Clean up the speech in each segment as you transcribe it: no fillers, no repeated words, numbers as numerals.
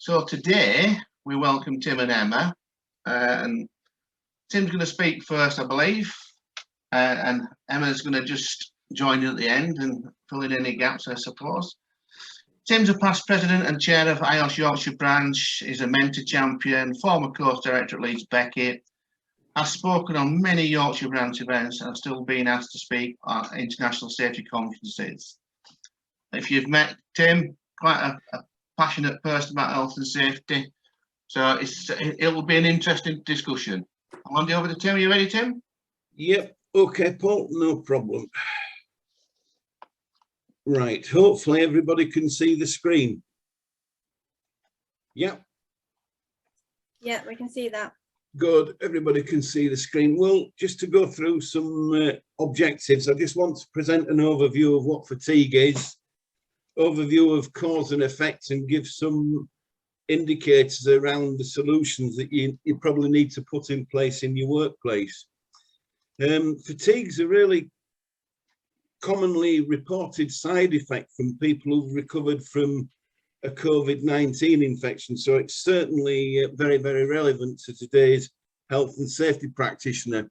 So today we welcome Tim and Emma, and Tim's going to speak first, I believe, and Emma's going to just join in at the end and fill in any gaps, I suppose. Tim's a past president and chair of IOSH Yorkshire Branch, is a mentor champion, former course director at Leeds Beckett, has spoken on many Yorkshire Branch events and still been asked to speak at international safety conferences. If you've met Tim, quite a passionate person about health and safety, so it will be an interesting discussion. I'll hand you over to Tim. Are you ready, Tim? Yep. Okay, Paul, no problem. Right, hopefully everybody can see the screen. Yep. Yeah, we can see that. Good, everybody can see the screen. Well, just to go through some objectives, I just want to present an overview of what fatigue is, overview of cause and effect, and give some indicators around the solutions that you probably need to put in place in your workplace. Fatigue's a really commonly reported side effect from people who've recovered from a COVID-19 infection, so it's certainly very, very relevant to today's health and safety practitioner.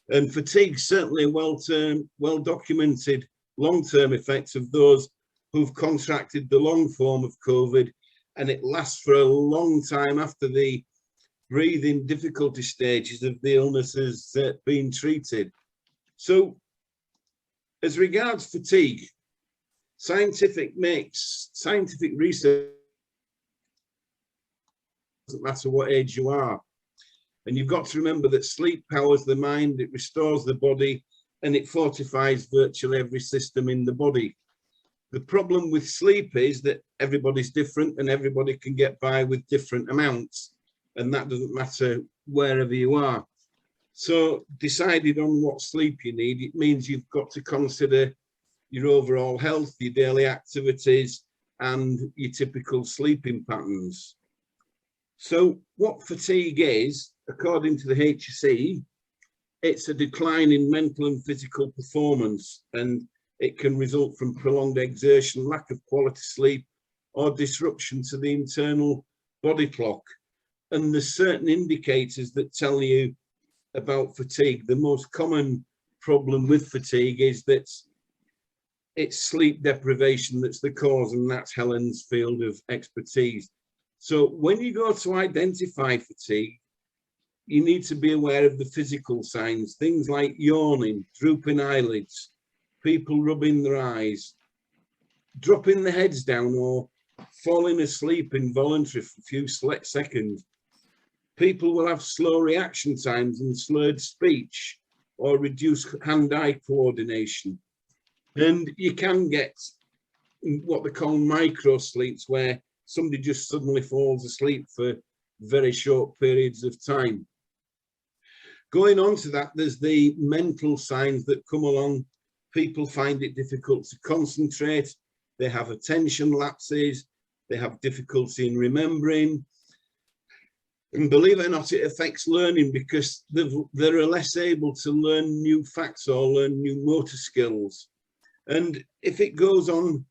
And fatigue certainly a well-documented long-term effects of those who've contracted the long form of COVID, and it lasts for a long time after the breathing difficulty stages of the illness has been treated. So as regards fatigue, scientific research, doesn't matter what age you are. And you've got to remember that sleep powers the mind, it restores the body, and it fortifies virtually every system in the body. The problem with sleep is that everybody's different and everybody can get by with different amounts, and that doesn't matter wherever you are. So decided on what sleep you need, it means you've got to consider your overall health, your daily activities, and your typical sleeping patterns. So what fatigue is, according to the HSE, it's a decline in mental and physical performance, and it can result from prolonged exertion, lack of quality sleep, or disruption to the internal body clock. And there's certain indicators that tell you about fatigue. The most common problem with fatigue is that it's sleep deprivation that's the cause, and that's Helen's field of expertise. So when you go to identify fatigue, you need to be aware of the physical signs, things like yawning, drooping eyelids, people rubbing their eyes, dropping their heads down, or falling asleep involuntarily for a few seconds. People will have slow reaction times and slurred speech or reduced hand-eye coordination. And you can get what they call micro sleeps, where somebody just suddenly falls asleep for very short periods of time. Going on to that, there's the mental signs that come along. People find it difficult to concentrate, they have attention lapses, they have difficulty in remembering. And believe it or not, it affects learning because they're less able to learn new facts or learn new motor skills. And if it goes on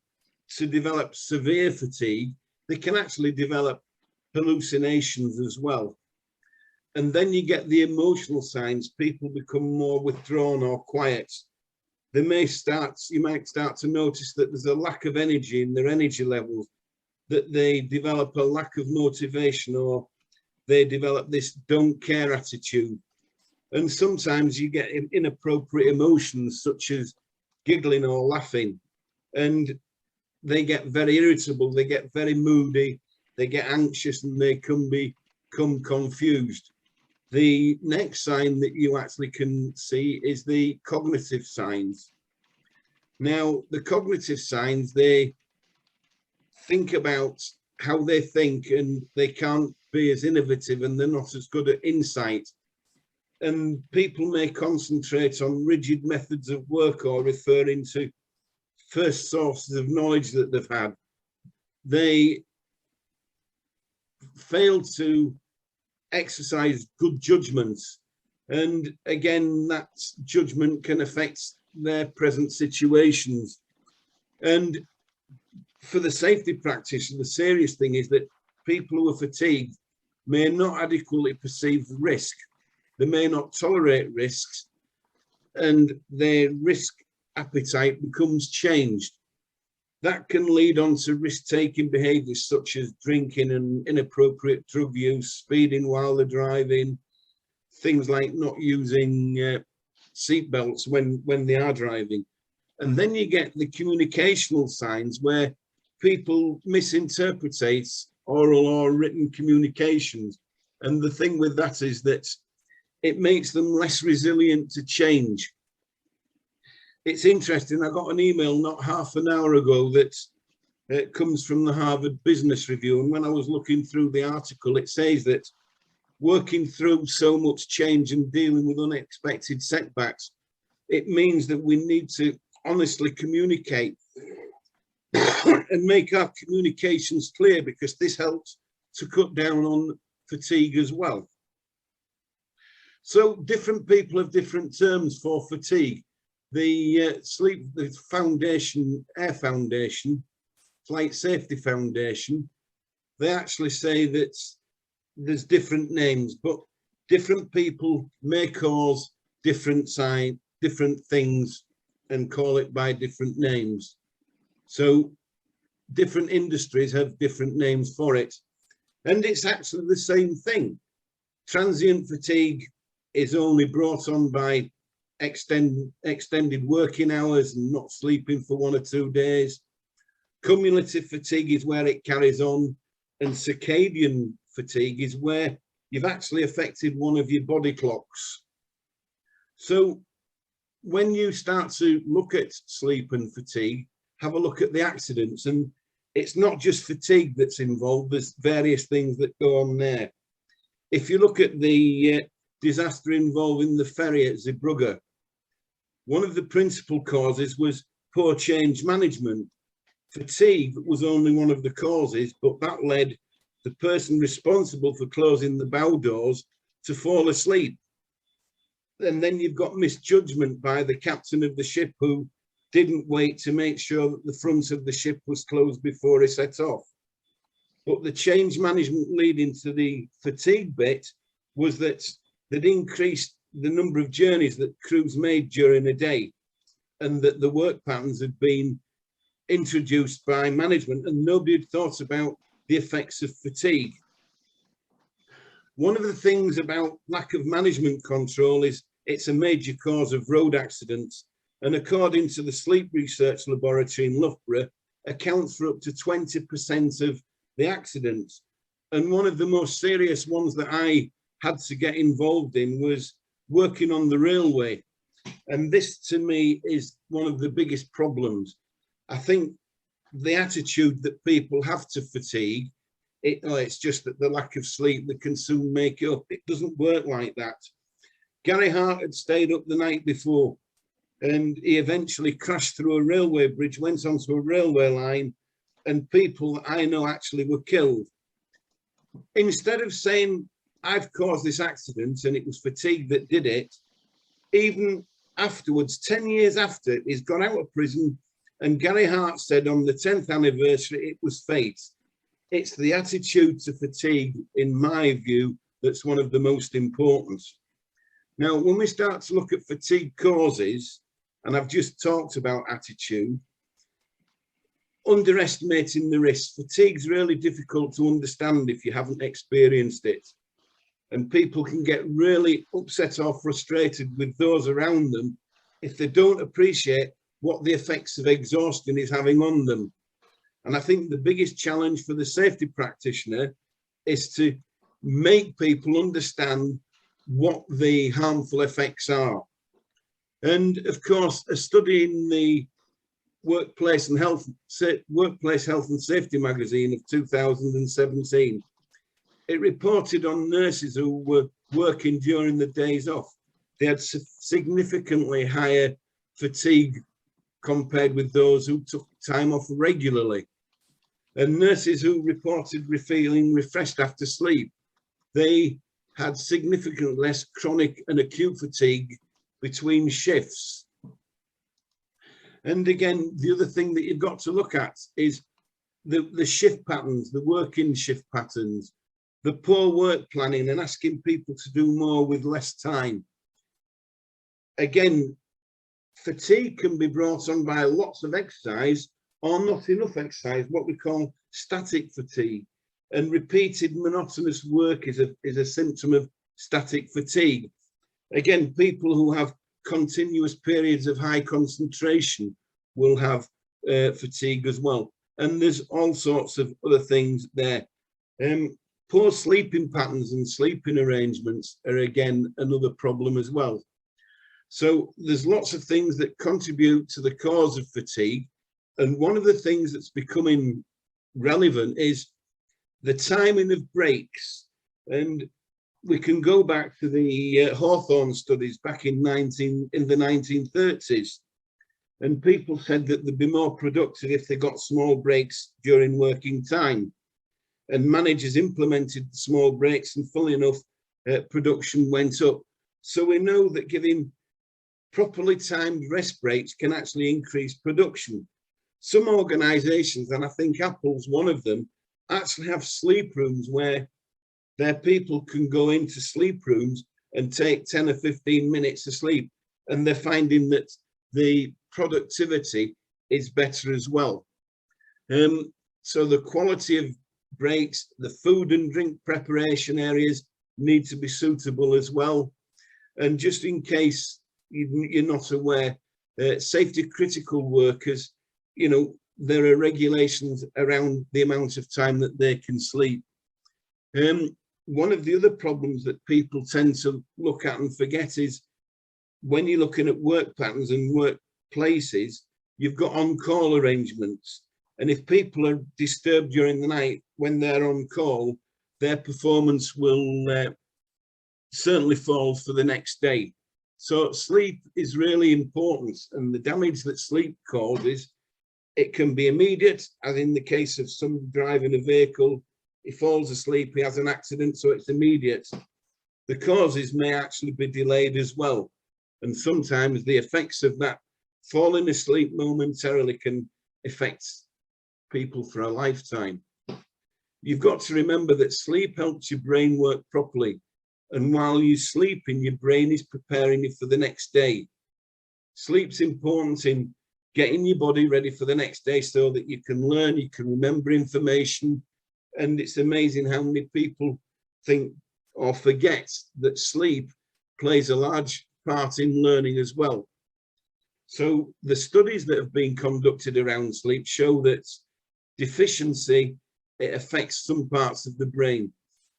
to develop severe fatigue, they can actually develop hallucinations as well. And then you get the emotional signs. People become more withdrawn or quiet. You might start to notice that there's a lack of energy in their energy levels, that they develop a lack of motivation, or they develop this don't care attitude. And sometimes you get inappropriate emotions such as giggling or laughing, and they get very irritable, they get very moody, they get anxious, and they can become confused. The next sign that you actually can see is the cognitive signs. Now, the cognitive signs, they think about how they think, and they can't be as innovative, and they're not as good at insight. And people may concentrate on rigid methods of work or referring to first sources of knowledge that they've had. They fail to exercise good judgment, and again, that judgment can affect their present situations. And for the safety practitioner, the serious thing is that people who are fatigued may not adequately perceive the risk. They may not tolerate risks, and their risk appetite becomes changed. That can lead on to risk-taking behaviours such as drinking and inappropriate drug use, speeding while they're driving, things like not using seat belts when they are driving. And then you get the communicational signs where people misinterpret oral or written communications. And the thing with that is that it makes them less resilient to change. It's interesting, I got an email not half an hour ago that comes from the Harvard Business Review. And when I was looking through the article, it says that working through so much change and dealing with unexpected setbacks, it means that we need to honestly communicate and make our communications clear, because this helps to cut down on fatigue as well. So different people have different terms for fatigue. The Air Foundation, Flight Safety Foundation, they actually say that there's different names, but different people may cause different things and call it by different names. So different industries have different names for it. And it's actually the same thing. Transient fatigue is only brought on by extended working hours and not sleeping for 1 or 2 days. Cumulative fatigue is where it carries on, and circadian fatigue is where you've actually affected one of your body clocks. So when you start to look at sleep and fatigue, have a look at the accidents, and it's not just fatigue that's involved, there's various things that go on there. If you look at the disaster involving the ferry at Zeebrugge, one of the principal causes was poor change management. Fatigue was only one of the causes, but that led the person responsible for closing the bow doors to fall asleep. And then you've got misjudgment by the captain of the ship, who didn't wait to make sure that the front of the ship was closed before he set off. But the change management leading to the fatigue bit was that they'd increased the number of journeys that crews made during a day, and that the work patterns had been introduced by management, and nobody had thought about the effects of fatigue. One of the things about lack of management control is it's a major cause of road accidents, and according to the Sleep Research Laboratory in Loughborough, accounts for up to 20% of the accidents. And one of the most serious ones that I had to get involved in was working on the railway. And this to me is one of the biggest problems. I think the attitude that people have to fatigue, it's just that the lack of sleep that can soon make up. It doesn't work like that. Gary Hart had stayed up the night before, and he eventually crashed through a railway bridge, went onto a railway line, and people that I know actually were killed. Instead of saying, I've caused this accident and it was fatigue that did it, even afterwards, 10 years after, he's got out of prison, and Gary Hart said on the 10th anniversary, it was fate. It's the attitude to fatigue, in my view, that's one of the most important. Now, when we start to look at fatigue causes, and I've just talked about attitude, underestimating the risk. Fatigue's really difficult to understand if you haven't experienced it. And people can get really upset or frustrated with those around them if they don't appreciate what the effects of exhaustion is having on them. And I think the biggest challenge for the safety practitioner is to make people understand what the harmful effects are. And of course, a study in the Workplace Health and Safety magazine of 2017, it reported on nurses who were working during the days off. They had significantly higher fatigue compared with those who took time off regularly. And nurses who reported feeling refreshed after sleep, they had significantly less chronic and acute fatigue between shifts. And again, the other thing that you've got to look at is the shift patterns, the working shift patterns, the poor work planning and asking people to do more with less time. Again, fatigue can be brought on by lots of exercise or not enough exercise, what we call static fatigue. And repeated monotonous work is a symptom of static fatigue. Again, people who have continuous periods of high concentration will have fatigue as well. And there's all sorts of other things there. Poor sleeping patterns and sleeping arrangements are again another problem as well. So there's lots of things that contribute to the cause of fatigue. And one of the things that's becoming relevant is the timing of breaks. And we can go back to the Hawthorne studies back in the 1930s. And people said that they'd be more productive if they got small breaks during working time. And managers implemented the small breaks, and fully enough, production went up. So we know that giving properly timed rest breaks can actually increase production. Some organizations, and I think Apple's one of them, actually have sleep rooms where their people can go into sleep rooms and take 10 or 15 minutes of sleep. And they're finding that the productivity is better as well. So the quality of breaks, the food and drink preparation areas need to be suitable as well. And just in case you're not aware, safety critical workers, you know, there are regulations around the amount of time that they can sleep. One of the other problems that people tend to look at and forget is when you're looking at work patterns and workplaces, you've got on-call arrangements. And if people are disturbed during the night when they're on call, their performance will certainly fall for the next day. So sleep is really important, and the damage that sleep causes, it can be immediate, as in the case of somebody driving a vehicle, he falls asleep, he has an accident, so it's immediate. The causes may actually be delayed as well. And sometimes the effects of that falling asleep momentarily can affect people for a lifetime. You've got to remember that sleep helps your brain work properly. And while you're sleeping, your brain is preparing you for the next day. Sleep's important in getting your body ready for the next day so that you can learn, you can remember information. And it's amazing how many people think or forget that sleep plays a large part in learning as well. So the studies that have been conducted around sleep show that deficiency, it affects some parts of the brain.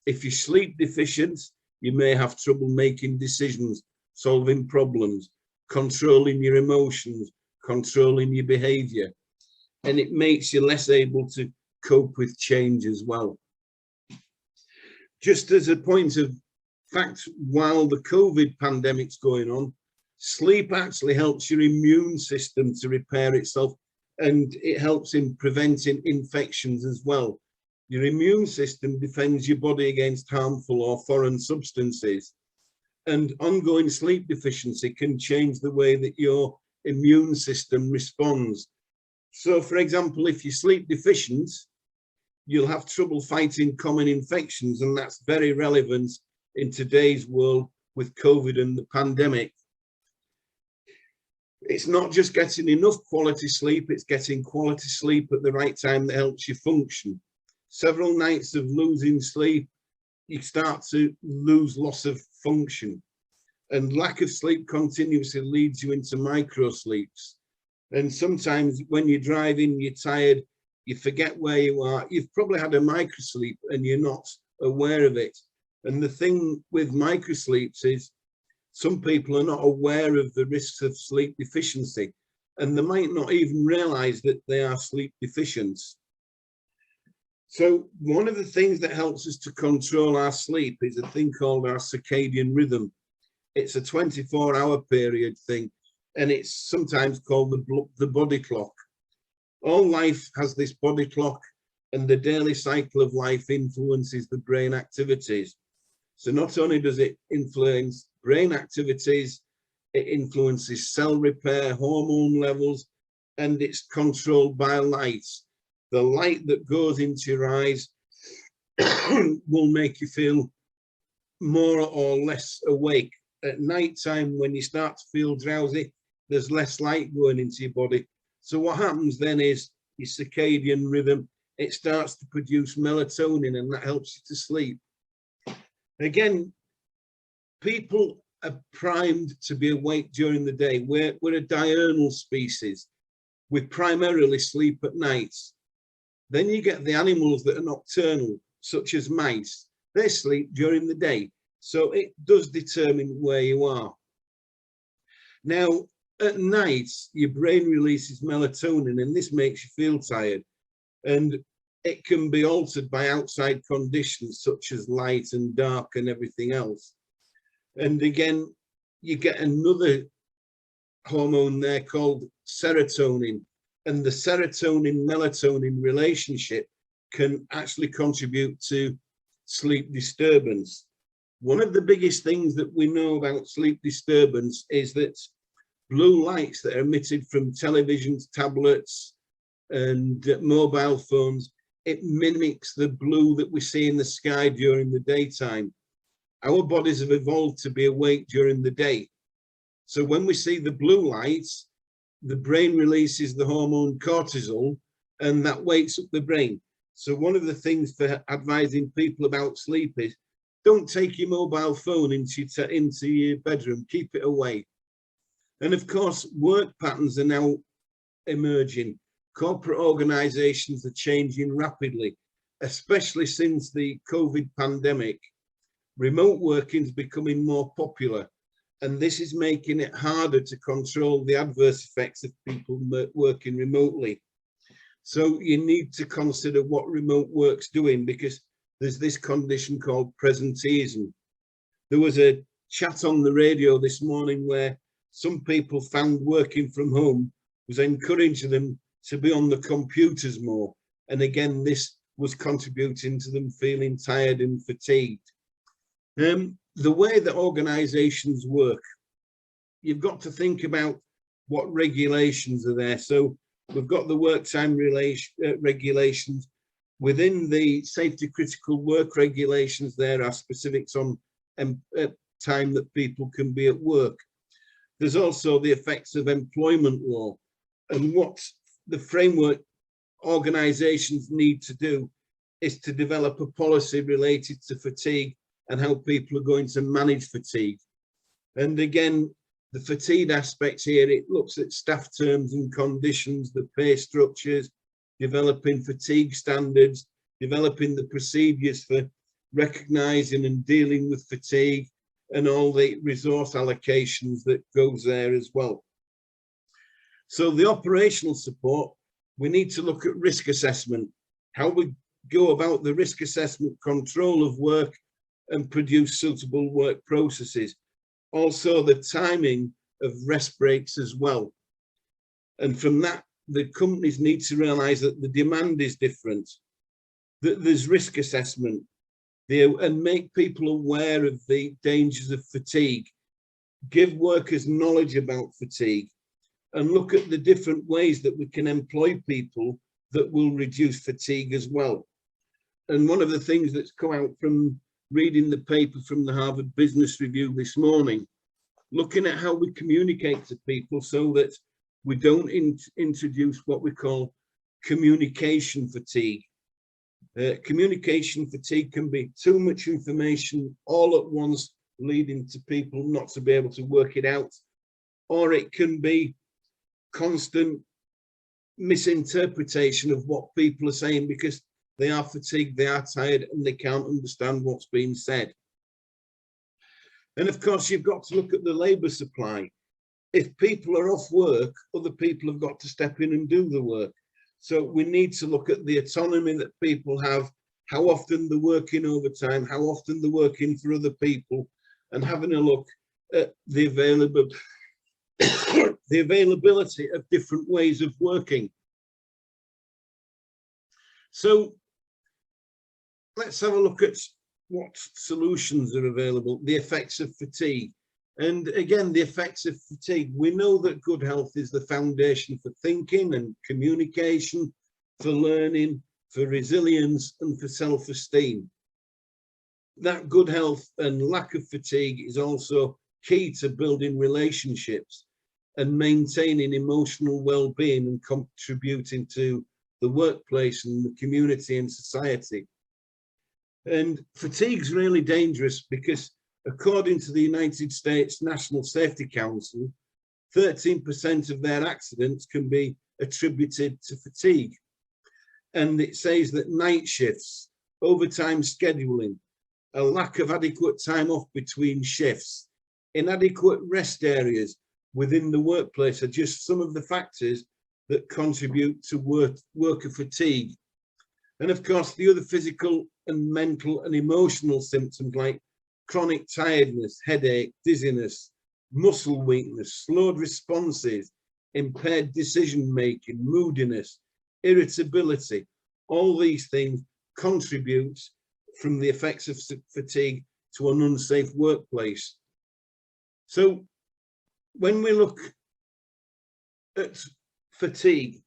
If you're sleep deficient, you may have trouble making decisions, solving problems, controlling your emotions, controlling your behavior, and it makes you less able to cope with change as well. Just as a point of fact, while the COVID pandemic's going on, sleep actually helps your immune system to repair itself, and it helps in preventing infections as well. Your immune system defends your body against harmful or foreign substances, and ongoing sleep deficiency can change the way that your immune system responds. So, for example, if you're sleep deficient, you'll have trouble fighting common infections, and that's very relevant in today's world with COVID and the pandemic. It's not just getting enough quality sleep, it's getting quality sleep at the right time that helps you function. Several nights of losing sleep, you start to lose loss of function, and lack of sleep continuously leads you into micro sleeps. And sometimes when you're driving, you're tired, you forget where you are. You've probably had a micro sleep and you're not aware of it. And the thing with micro sleeps is some people are not aware of the risks of sleep deficiency, and they might not even realize that they are sleep deficient. So one of the things that helps us to control our sleep is a thing called our circadian rhythm. It's a 24-hour period thing, and it's sometimes called the body clock. All life has this body clock, and the daily cycle of life influences the brain activities. So not only does it influence brain activities, it influences cell repair, hormone levels, and it's controlled by light. The light that goes into your eyes will make you feel more or less awake. At night time, when you start to feel drowsy, there's less light going into your body. So what happens then is your circadian rhythm, it starts to produce melatonin, and that helps you to sleep. Again, people are primed to be awake during the day. We're a diurnal species. We primarily sleep at night. Then you get the animals that are nocturnal, such as mice. They sleep during the day. So it does determine where you are. Now, at night, your brain releases melatonin, and this makes you feel tired. And it can be altered by outside conditions, such as light and dark and everything else. And again, you get another hormone there called serotonin. And the serotonin-melatonin relationship can actually contribute to sleep disturbance. One of the biggest things that we know about sleep disturbance is that blue lights that are emitted from televisions, tablets, and mobile phones, it mimics the blue that we see in the sky during the daytime. Our bodies have evolved to be awake during the day. So when we see the blue lights, the brain releases the hormone cortisol, and that wakes up the brain. So one of the things for advising people about sleep is, don't take your mobile phone into your bedroom, keep it away. And of course, work patterns are now emerging. Corporate organizations are changing rapidly, especially since the COVID pandemic. Remote working is becoming more popular, and this is making it harder to control the adverse effects of people working remotely. So you need to consider what remote work's doing, because there's this condition called presenteeism. There was a chat on the radio this morning where some people found working from home was encouraging them to be on the computers more. And again, this was contributing to them feeling tired and fatigued. The way that organizations work, you've got to think about what regulations are there. So we've got the work time regulations. Within the safety critical work regulations, there are specifics on time that people can be at work. There's also the effects of employment law, and what the framework organizations need to do is to develop a policy related to fatigue and how people are going to manage fatigue. And again, the fatigue aspects here, it looks at staff terms and conditions, the pay structures, developing fatigue standards, developing the procedures for recognizing and dealing with fatigue, and all the resource allocations that goes there as well. So the operational support, we need to look at risk assessment, how we go about the risk assessment, control of work, and produce suitable work processes. Also the timing of rest breaks as well. And from that, the companies need to realize that the demand is different, that there's risk assessment there, and make people aware of the dangers of fatigue, give workers knowledge about fatigue, and look at the different ways that we can employ people that will reduce fatigue as well. And one of the things that's come out from reading the paper from the Harvard Business Review this morning, looking at how we communicate to people so that we don't introduce what we call communication fatigue. Communication fatigue can be too much information all at once, leading to people not to be able to work it out, or it can be constant misinterpretation of what people are saying because they are fatigued, they are tired, and they can't understand what's being said. And of course, you've got to look at the labour supply. If people are off work, other people have got to step in and do the work. So we need to look at the autonomy that people have, how often they're working overtime, how often they're working for other people, and having a look at the availability of different ways of working. So let's have a look at what solutions are available, the effects of fatigue. And again, the effects of fatigue, we know that good health is the foundation for thinking and communication, for learning, for resilience, and for self-esteem. That good health and lack of fatigue is also key to building relationships and maintaining emotional well-being and contributing to the workplace and the community and society. And fatigue's really dangerous because according to the United States National Safety Council, 13% of their accidents can be attributed to fatigue. And it says that night shifts, overtime scheduling, a lack of adequate time off between shifts, inadequate rest areas within the workplace are just some of the factors that contribute to worker fatigue. And of course, the other physical and mental and emotional symptoms like chronic tiredness, headache, dizziness, muscle weakness, slowed responses, impaired decision-making, moodiness, irritability, all these things contribute from the effects of fatigue to an unsafe workplace. So when we look at fatigue,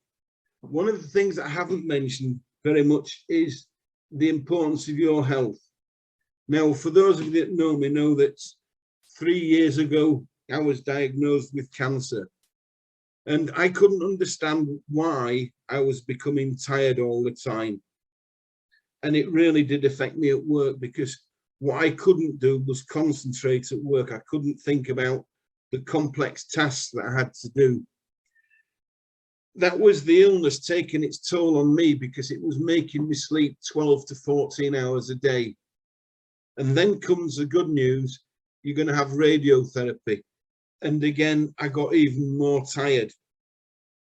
one of the things that I haven't mentioned very much is the importance of your health. Now, for those of you that know me, know that 3 years ago, I was diagnosed with cancer. And I couldn't understand why I was becoming tired all the time. And it really did affect me at work because what I couldn't do was concentrate at work. I couldn't think about the complex tasks that I had to do. That was the illness taking its toll on me because it was making me sleep 12 to 14 hours a day. And then comes the good news, you're going to have radiotherapy. And again, I got even more tired.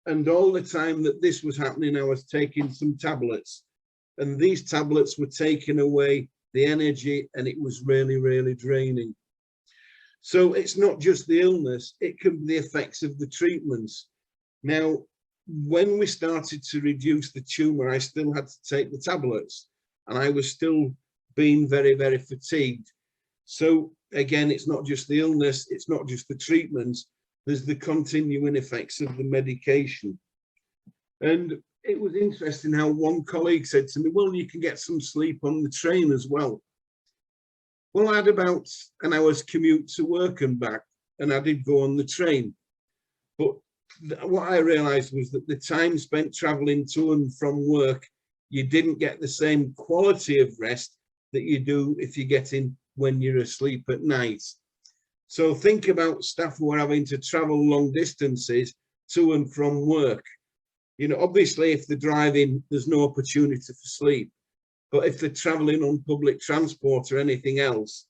And all the time that this was happening, I was taking some tablets. And these tablets were taking away the energy and it was really, really draining. So it's not just the illness, it can be the effects of the treatments. Now, when we started to reduce the tumour, I still had to take the tablets and I was still being very, very fatigued. So again, it's not just the illness, it's not just the treatments, there's the continuing effects of the medication. And it was interesting how one colleague said to me, well, you can get some sleep on the train as well. Well, I had about an hour's commute to work and back, and I did go on the train. But what I realized was that the time spent traveling to and from work, you didn't get the same quality of rest that you do if you get in when you're asleep at night. So think about staff who are having to travel long distances to and from work. You know, obviously, if they're driving, there's no opportunity for sleep. But if they're traveling on public transport or anything else,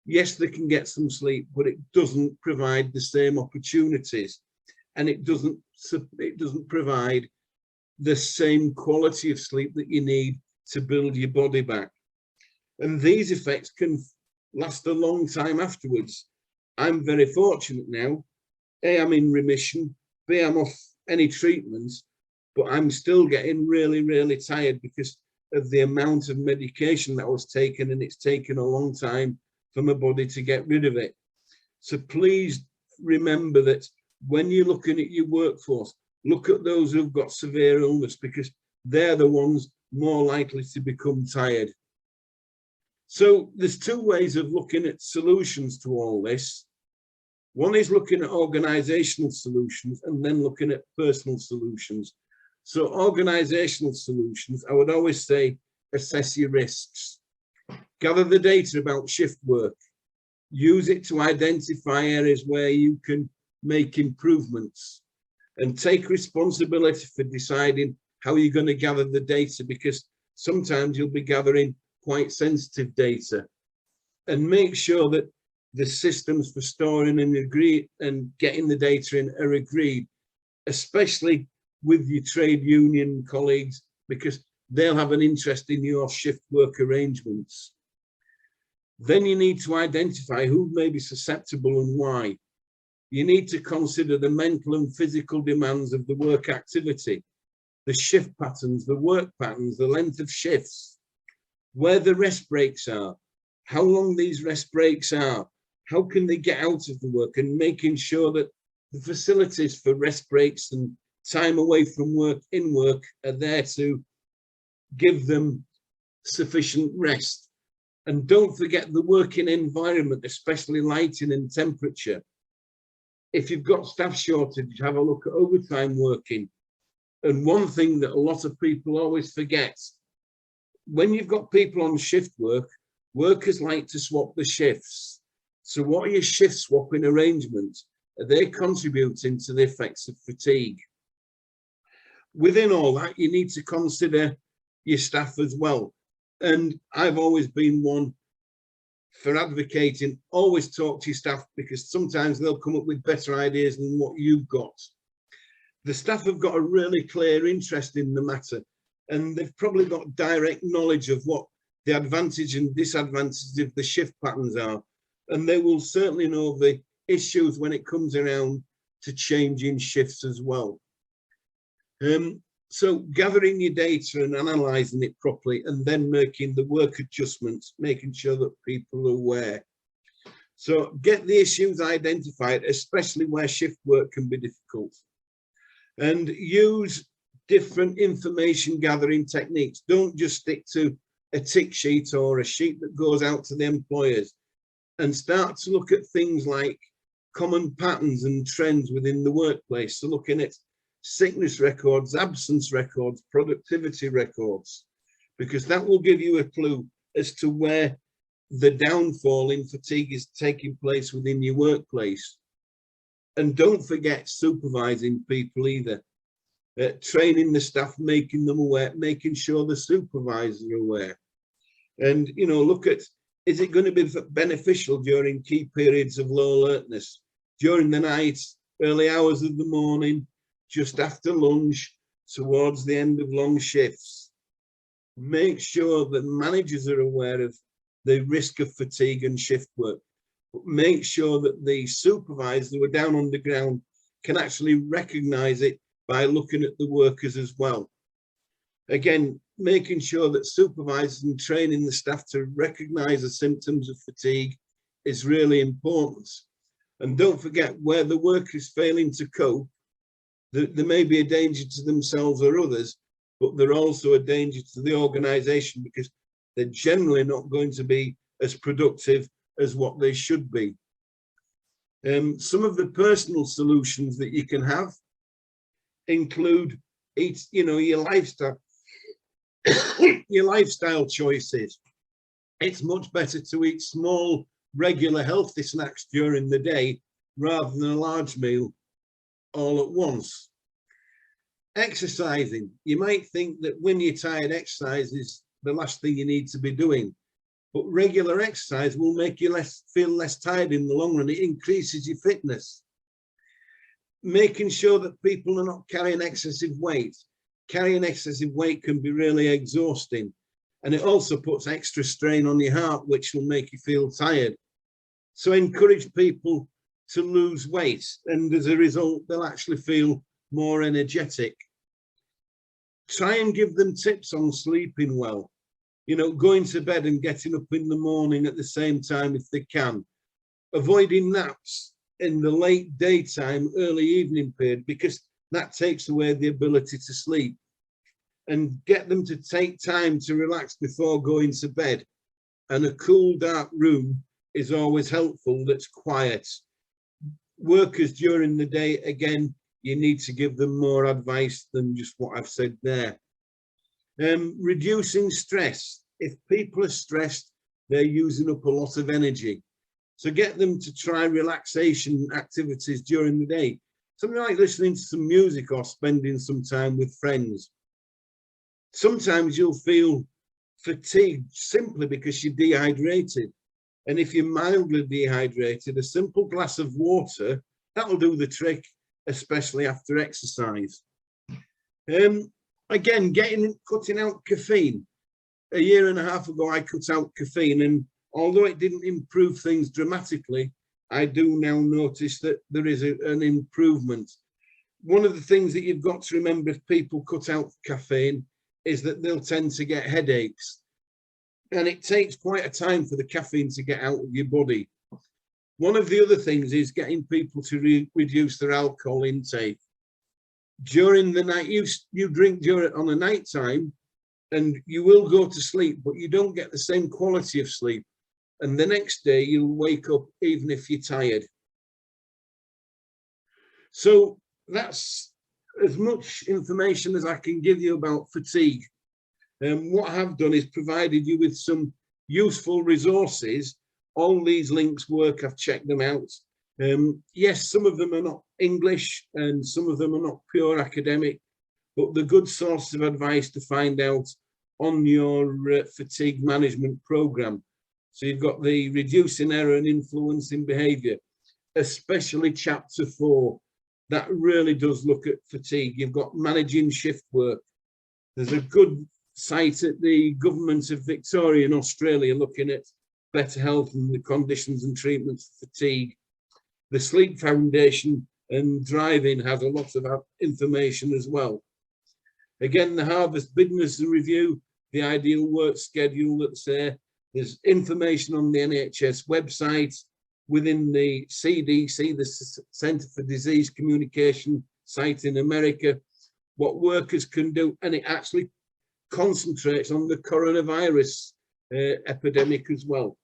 yes, they can get some sleep, but it doesn't provide the same opportunities. And it doesn't provide the same quality of sleep that you need to build your body back. And these effects can last a long time afterwards. I'm very fortunate now. A, I'm in remission. B, I'm off any treatments, but I'm still getting really, really tired because of the amount of medication that I was taking, and it's taken a long time for my body to get rid of it. So please remember that when you're looking at your workforce, look at those who've got severe illness because they're the ones more likely to become tired. So there's two ways of looking at solutions to all this. One is looking at organizational solutions and then looking at personal solutions. So organizational solutions, I would always say, assess your risks. Gather the data about shift work. Use it to identify areas where you can make improvements. And take responsibility for deciding how you're going to gather the data, because sometimes you'll be gathering quite sensitive data. And make sure that the systems for storing and getting the data in are agreed, especially with your trade union colleagues, because they'll have an interest in your shift work arrangements. Then you need to identify who may be susceptible and why. You need to consider the mental and physical demands of the work activity, the shift patterns, the work patterns, the length of shifts, where the rest breaks are, how long these rest breaks are, how can they get out of the work, and making sure that the facilities for rest breaks and time away from work, in work, are there to give them sufficient rest. And don't forget the working environment, especially lighting and temperature. If you've got staff shortage, have a look at overtime working. And one thing that a lot of people always forget, when you've got people on shift work, workers like to swap the shifts. So what are your shift swapping arrangements? Are they contributing to the effects of fatigue? Within all that, you need to consider your staff as well. And I've always been one for advocating, always talk to your staff, because sometimes they'll come up with better ideas than what you've got. The staff have got a really clear interest in the matter, and they've probably got direct knowledge of what the advantage and disadvantages of the shift patterns are. And they will certainly know the issues when it comes around to changing shifts as well. So gathering your data and analysing it properly, and then making the work adjustments, making sure that people are aware. So get the issues identified, especially where shift work can be difficult. And use different information gathering techniques. Don't just stick to a tick sheet or a sheet that goes out to the employers, and start to look at things like common patterns and trends within the workplace. So looking at sickness records, absence records, productivity records, because that will give you a clue as to where the downfall in fatigue is taking place within your workplace. And don't forget supervising people either. Training the staff, making them aware, making sure the supervisors are aware. And, you know, look at, is it going to be beneficial during key periods of low alertness, during the night, early hours of the morning, just after lunch, towards the end of long shifts? Make sure that managers are aware of the risk of fatigue and shift work. But make sure that the supervisors who are down on the ground can actually recognise it by looking at the workers as well. Again, making sure that supervisors and training the staff to recognise the symptoms of fatigue is really important. And don't forget, where the worker is failing to cope, there may be a danger to themselves or others, but they're also a danger to the organisation, because they're generally not going to be as productive as what they should be. Some of the personal solutions that you can have include, your lifestyle, your lifestyle choices. It's much better to eat small, regular, healthy snacks during the day rather than a large meal all at once. Exercising. You might think that when you're tired, exercise is the last thing you need to be doing, but regular exercise will make you feel less tired in the long run. It increases your fitness. Making sure that people are not carrying excessive weight. Carrying excessive weight can be really exhausting, and it also puts extra strain on your heart, which will make you feel tired. So encourage people to lose weight, and as a result, they'll actually feel more energetic. Try and give them tips on sleeping well. You know, going to bed and getting up in the morning at the same time if they can. Avoiding naps in the late daytime, early evening period, because that takes away the ability to sleep. And get them to take time to relax before going to bed. And a cool, dark room is always helpful that's quiet. Workers during the day, again, you need to give them more advice than just what I've said there. Reducing stress. If people are stressed, they're using up a lot of energy. So get them to try relaxation activities during the day. Something like listening to some music or spending some time with friends. Sometimes you'll feel fatigued simply because you're dehydrated. And if you're mildly dehydrated, a simple glass of water, that'll do the trick, especially after exercise. Again, cutting out caffeine. A year and a half ago, I cut out caffeine, and although it didn't improve things dramatically, I do now notice that there is an improvement. One of the things that you've got to remember if people cut out caffeine is that they'll tend to get headaches. And it takes quite a time for the caffeine to get out of your body. One of the other things is getting people to reduce their alcohol intake. during the night, you drink on the night time, and you will go to sleep, but you don't get the same quality of sleep. And the next day you'll wake up even if you're tired. So that's as much information as I can give you about fatigue. What I have done is provided you with some useful resources. All these links work, I've checked them out. Yes, some of them are not English and some of them are not pure academic, but they're good sources of advice to find out on your fatigue management program. So you've got the reducing error and influencing behavior, especially chapter 4. That really does look at fatigue. You've got managing shift work. There's a good site at the Government of Victoria in Australia looking at better health and the conditions and treatments for fatigue. The Sleep Foundation and Driving has a lot of information as well. Again, the Harvest Business Review, the ideal work schedule that's there. There's information on the NHS website, within the CDC, the Centre for Disease Communication site in America, what workers can do, and it actually concentrates on the coronavirus epidemic as well.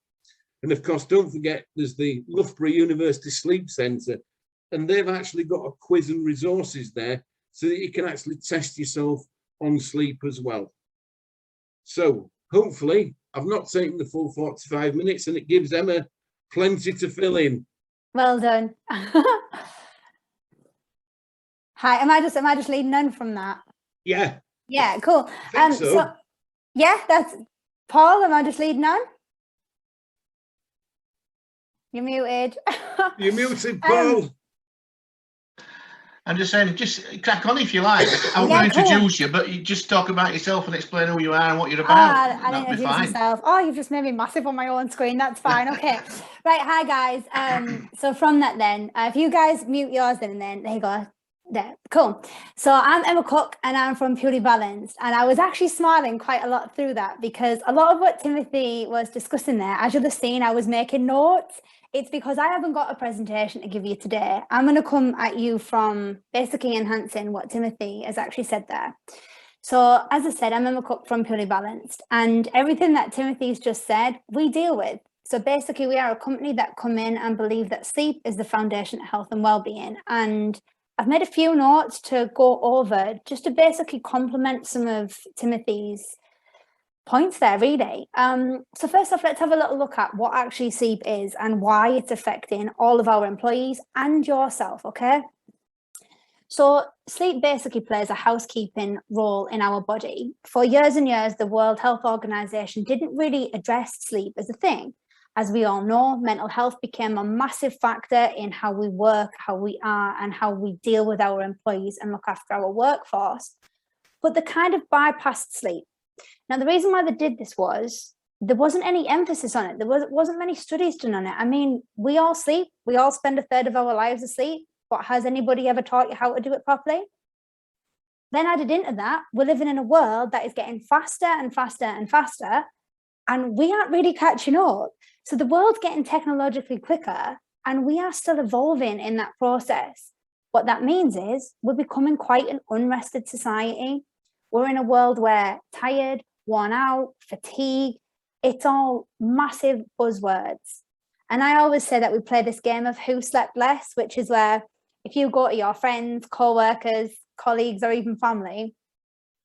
And of course, don't forget, there's the Loughborough University Sleep Centre, and they've actually got a quiz and resources there so that you can actually test yourself on sleep as well. So hopefully I've not taken the full 45 minutes and it gives Emma plenty to fill in. Well done. Hi, am I just leading on from that? Yeah. Yeah, cool. I think so. Yeah, that's Paul. Am I just leading on? You're muted. You're muted, Paul. I'm just saying, just crack on if you like. I won't introduce you, but you just talk about yourself and explain who you are and what you're about. I didn't introduce myself. Oh, you've just made me massive on my own screen. That's fine. Okay. Right. Hi, guys. So from that then, if you guys mute yours then, and then there you go. There. Cool. So I'm Emma Cook and I'm from Purely Balanced. And I was actually smiling quite a lot through that because a lot of what Timothy was discussing there, as you'll have seen, I was making notes. It's because I haven't got a presentation to give you today. I'm going to come at you from basically enhancing what Timothy has actually said there. So as I said, I'm Emma Cook from Purely Balanced, and everything that Timothy's just said, we deal with. So basically we are a company that come in and believe that sleep is the foundation of health and well-being. And I've made a few notes to go over just to basically complement some of Timothy's points there, really. So first off, let's have a little look at what actually sleep is and why it's affecting all of our employees and yourself, okay? So sleep basically plays a housekeeping role in our body. For years and years, the World Health Organization didn't really address sleep as a thing. As we all know, mental health became a massive factor in how we work, how we are, and how we deal with our employees and look after our workforce. But they kind of bypassed sleep. Now, the reason why they did this was there wasn't any emphasis on it. There wasn't many studies done on it. I mean, we all sleep. We all spend a third of our lives asleep. But has anybody ever taught you how to do it properly? Then added into that, we're living in a world that is getting faster and faster and faster, and we aren't really catching up. So the world's getting technologically quicker, and we are still evolving in that process. What that means is we're becoming quite an unrested society. We're in a world where tired, worn out, fatigue, it's all massive buzzwords. And I always say that we play this game of who slept less, which is where if you go to your friends, co-workers, colleagues, or even family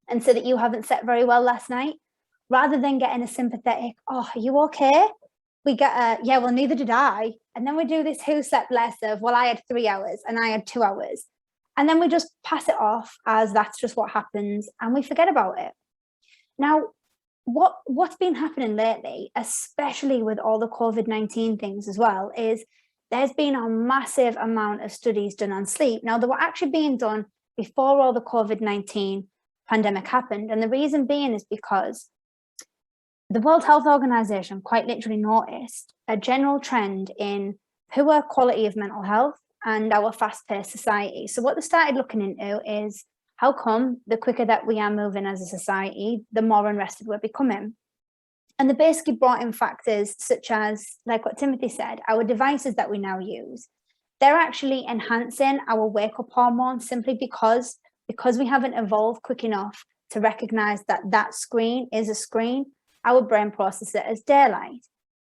and say that you haven't slept very well last night, rather than getting a sympathetic, oh, are you okay? We get a, yeah, well, neither did I. And then we do this who slept less of, well, I had 3 hours and I had 2 hours. And then we just pass it off as that's just what happens and we forget about it. Now, what's been happening lately, especially with all the COVID-19 things as well, is there's been a massive amount of studies done on sleep. Now, they were actually being done before all the COVID-19 pandemic happened. And the reason being is because the World Health Organization quite literally noticed a general trend in poor quality of mental health and our fast-paced society. So what they started looking into is how come the quicker that we are moving as a society, the more unrested we're becoming. And they basically brought in factors such as, like what Timothy said, our devices that we now use, they're actually enhancing our wake-up hormone simply because because we haven't evolved quick enough to recognize that that screen is a screen, our brain processes it as daylight.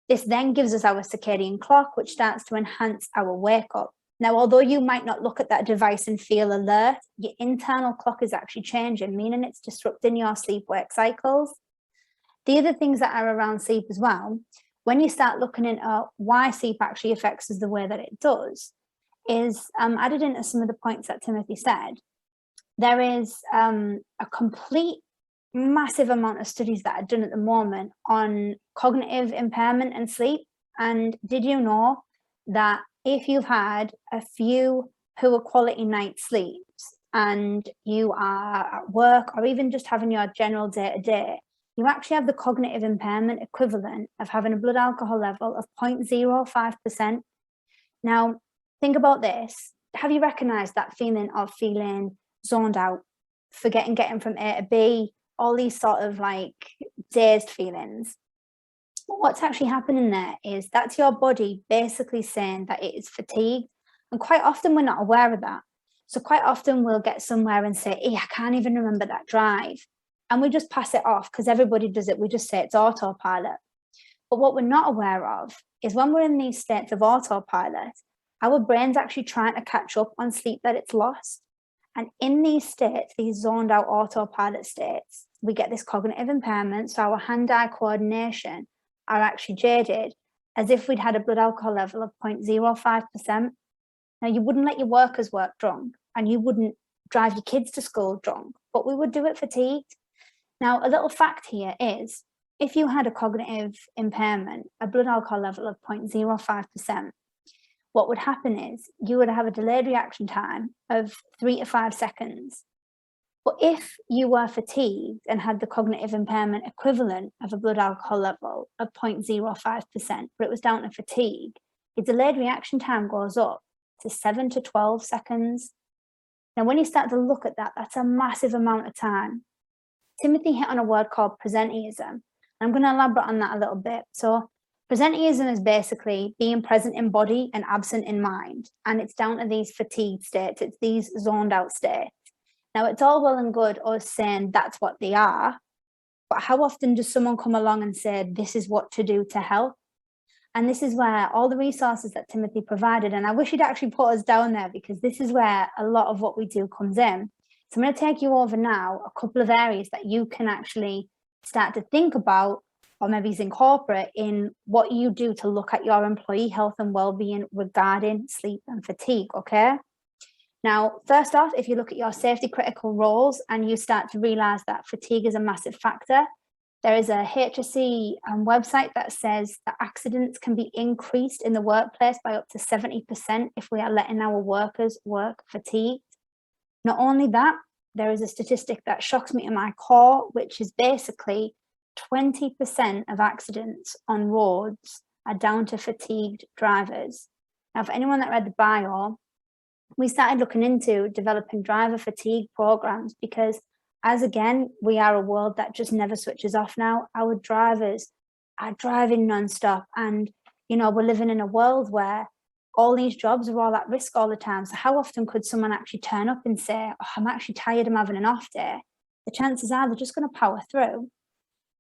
This then gives us our circadian clock, which starts to enhance our wake up. Now, although you might not look at that device and feel alert, your internal clock is actually changing, meaning it's disrupting your sleep-wake cycles. The other things that are around sleep as well, when you start looking into why sleep actually affects us the way that it does, is added into some of the points that Timothy said. There is a complete massive amount of studies that are done at the moment on cognitive impairment and sleep. And did you know that if you've had a few poor quality night sleeps and you are at work or even just having your general day-to-day, you actually have the cognitive impairment equivalent of having a blood alcohol level of 0.05%. Now, think about this. Have you recognized that feeling of feeling zoned out, forgetting getting from A to B, all these sort of like dazed feelings? What's actually happening there is that's your body basically saying that it is fatigued. And quite often we're not aware of that. So quite often we'll get somewhere and say, I can't even remember that drive. And we just pass it off because everybody does it. We just say it's autopilot. But what we're not aware of is when we're in these states of autopilot, our brain's actually trying to catch up on sleep that it's lost. And in these states, these zoned out autopilot states, we get this cognitive impairment. So our hand-eye coordination are actually jaded, as if we'd had a blood alcohol level of 0.05%. Now, you wouldn't let your workers work drunk, and you wouldn't drive your kids to school drunk, but we would do it fatigued. Now, a little fact here is, if you had a cognitive impairment, a blood alcohol level of 0.05%, what would happen is you would have a delayed reaction time of 3 to 5 seconds. But if you were fatigued and had the cognitive impairment equivalent of a blood alcohol level of 0.05%, but it was down to fatigue, your delayed reaction time goes up to 7 to 12 seconds. Now, when you start to look at that, that's a massive amount of time. Timothy hit on a word called presenteeism. I'm going to elaborate on that a little bit. So presenteeism is basically being present in body and absent in mind. And it's down to these fatigued states. It's these zoned out states. Now, it's all well and good us saying that's what they are, but how often does someone come along and say, this is what to do to help? And this is where all the resources that Timothy provided, and I wish he'd actually put us down there because this is where a lot of what we do comes in. So I'm going to take you over now a couple of areas that you can actually start to think about or maybe incorporate in what you do to look at your employee health and well-being regarding sleep and fatigue, okay? Now, first off, if you look at your safety critical roles and you start to realize that fatigue is a massive factor, there is a HSE website that says that accidents can be increased in the workplace by up to 70% if we are letting our workers work fatigued. Not only that, there is a statistic that shocks me to my core, which is basically 20% of accidents on roads are down to fatigued drivers. Now, for anyone that read the bio, we started looking into developing driver fatigue programs because, as again, we are a world that just never switches off now. Our drivers are driving nonstop, and we're living in a world where all these jobs are all at risk all the time. So how often could someone actually turn up and say, I'm actually tired, I'm having an off day? The chances are they're just going to power through.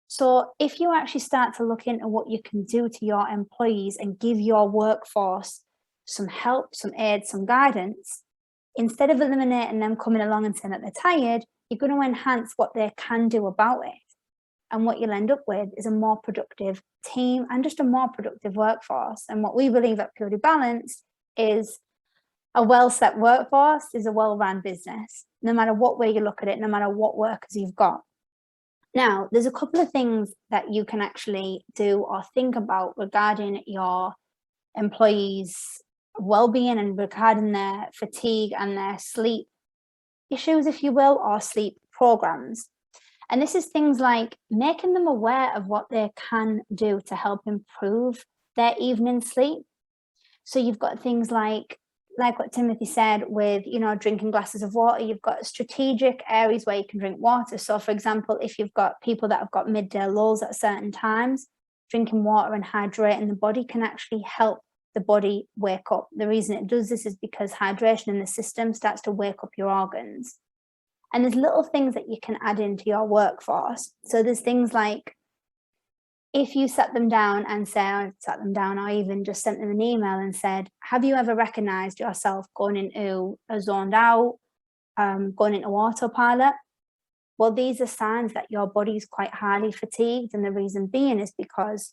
So if you actually start to look into what you can do to your employees and give your workforce some help, some aid, some guidance, instead of eliminating them coming along and saying that they're tired, you're going to enhance what they can do about it. And what you'll end up with is a more productive team and just a more productive workforce. And what we believe at Purely Balanced is a well-set workforce is a well-run business, no matter what way you look at it, no matter what workers you've got. Now, there's a couple of things that you can actually do or think about regarding your employees' well-being and regarding their fatigue and their sleep issues, if you will, or sleep programs. And this is things like making them aware of what they can do to help improve their evening sleep. So you've got things like what Timothy said with, drinking glasses of water. You've got strategic areas where you can drink water. So for example, if you've got people that have got midday lulls at certain times, drinking water and hydrating the body can actually help the body wake up. The reason it does this is because hydration in the system starts to wake up your organs. And there's little things that you can add into your workforce. So there's things like, if you sat them down and said, or even just sent them an email and said, have you ever recognized yourself going into a zoned out, going into autopilot? Well, these are signs that your body's quite highly fatigued. And the reason being is because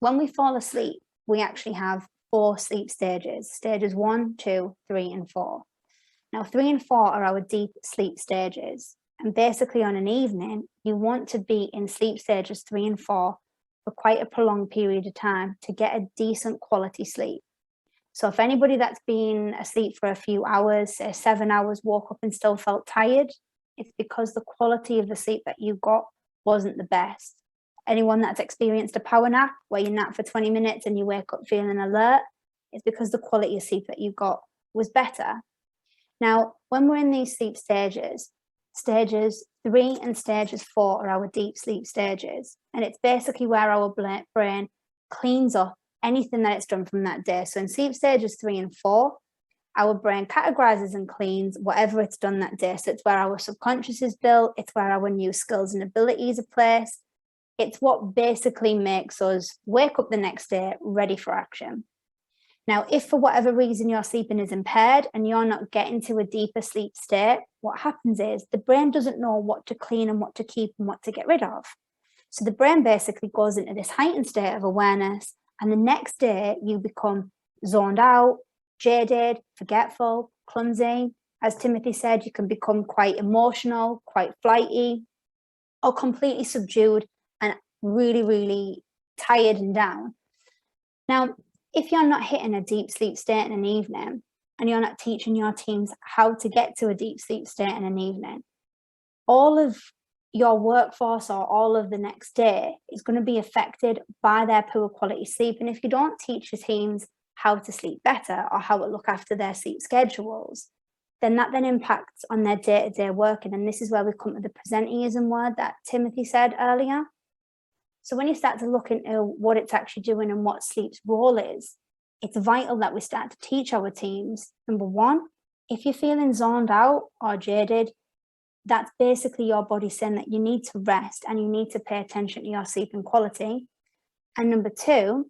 when we fall asleep, we actually have 4 sleep stages, stages 1, 2, 3, and 4. Now, 3 and 4 are our deep sleep stages. And basically on an evening, you want to be in sleep stages 3 and 4 for quite a prolonged period of time to get a decent quality sleep. So if anybody that's been asleep for a few hours, say 7 hours, woke up and still felt tired, it's because the quality of the sleep that you got wasn't the best. Anyone that's experienced a power nap, where you nap for 20 minutes and you wake up feeling alert, it's because the quality of sleep that you got was better. Now, when we're in these sleep stages, stages 3 and stages 4 are our deep sleep stages. And it's basically where our brain cleans up anything that it's done from that day. So in sleep stages 3 and 4, our brain categorizes and cleans whatever it's done that day. So it's where our subconscious is built. It's where our new skills and abilities are placed. It's what basically makes us wake up the next day ready for action. Now, if for whatever reason your sleeping is impaired and you're not getting to a deeper sleep state, what happens is the brain doesn't know what to clean and what to keep and what to get rid of. So the brain basically goes into this heightened state of awareness, and the next day you become zoned out, jaded, forgetful, clumsy. As Timothy said, you can become quite emotional, quite flighty, or completely subdued and really, really tired and down. Now, if you're not hitting a deep sleep state in an evening, and you're not teaching your teams how to get to a deep sleep state in an evening, all of your workforce or all of the next day is going to be affected by their poor quality sleep. And if you don't teach your teams how to sleep better or how to look after their sleep schedules, then that then impacts on their day-to-day working. And this is where we come to the presenteeism word that Timothy said earlier. So when you start to look into what it's actually doing and what sleep's role is, it's vital that we start to teach our teams. Number one, if you're feeling zoned out or jaded, that's basically your body saying that you need to rest and you need to pay attention to your sleeping quality. And number two,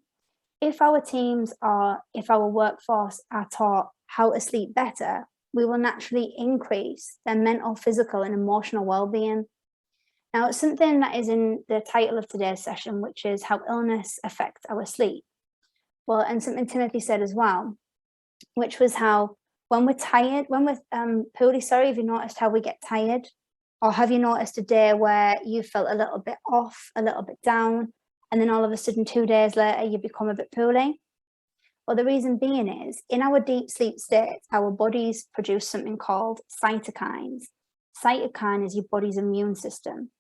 if our teams or if our workforce are taught how to sleep better, we will naturally increase their mental, physical, and emotional well-being. Now, it's something that is in the title of today's session, which is how illness affects our sleep. Well, and something Timothy said as well, which was how when we're tired, when we're poorly, sorry, have you noticed how we get tired? Or have you noticed a day where you felt a little bit off, a little bit down, and then all of a sudden 2 days later you become a bit poorly? Well, the reason being is in our deep sleep states, our bodies produce something called cytokines. Cytokine is your body's immune system.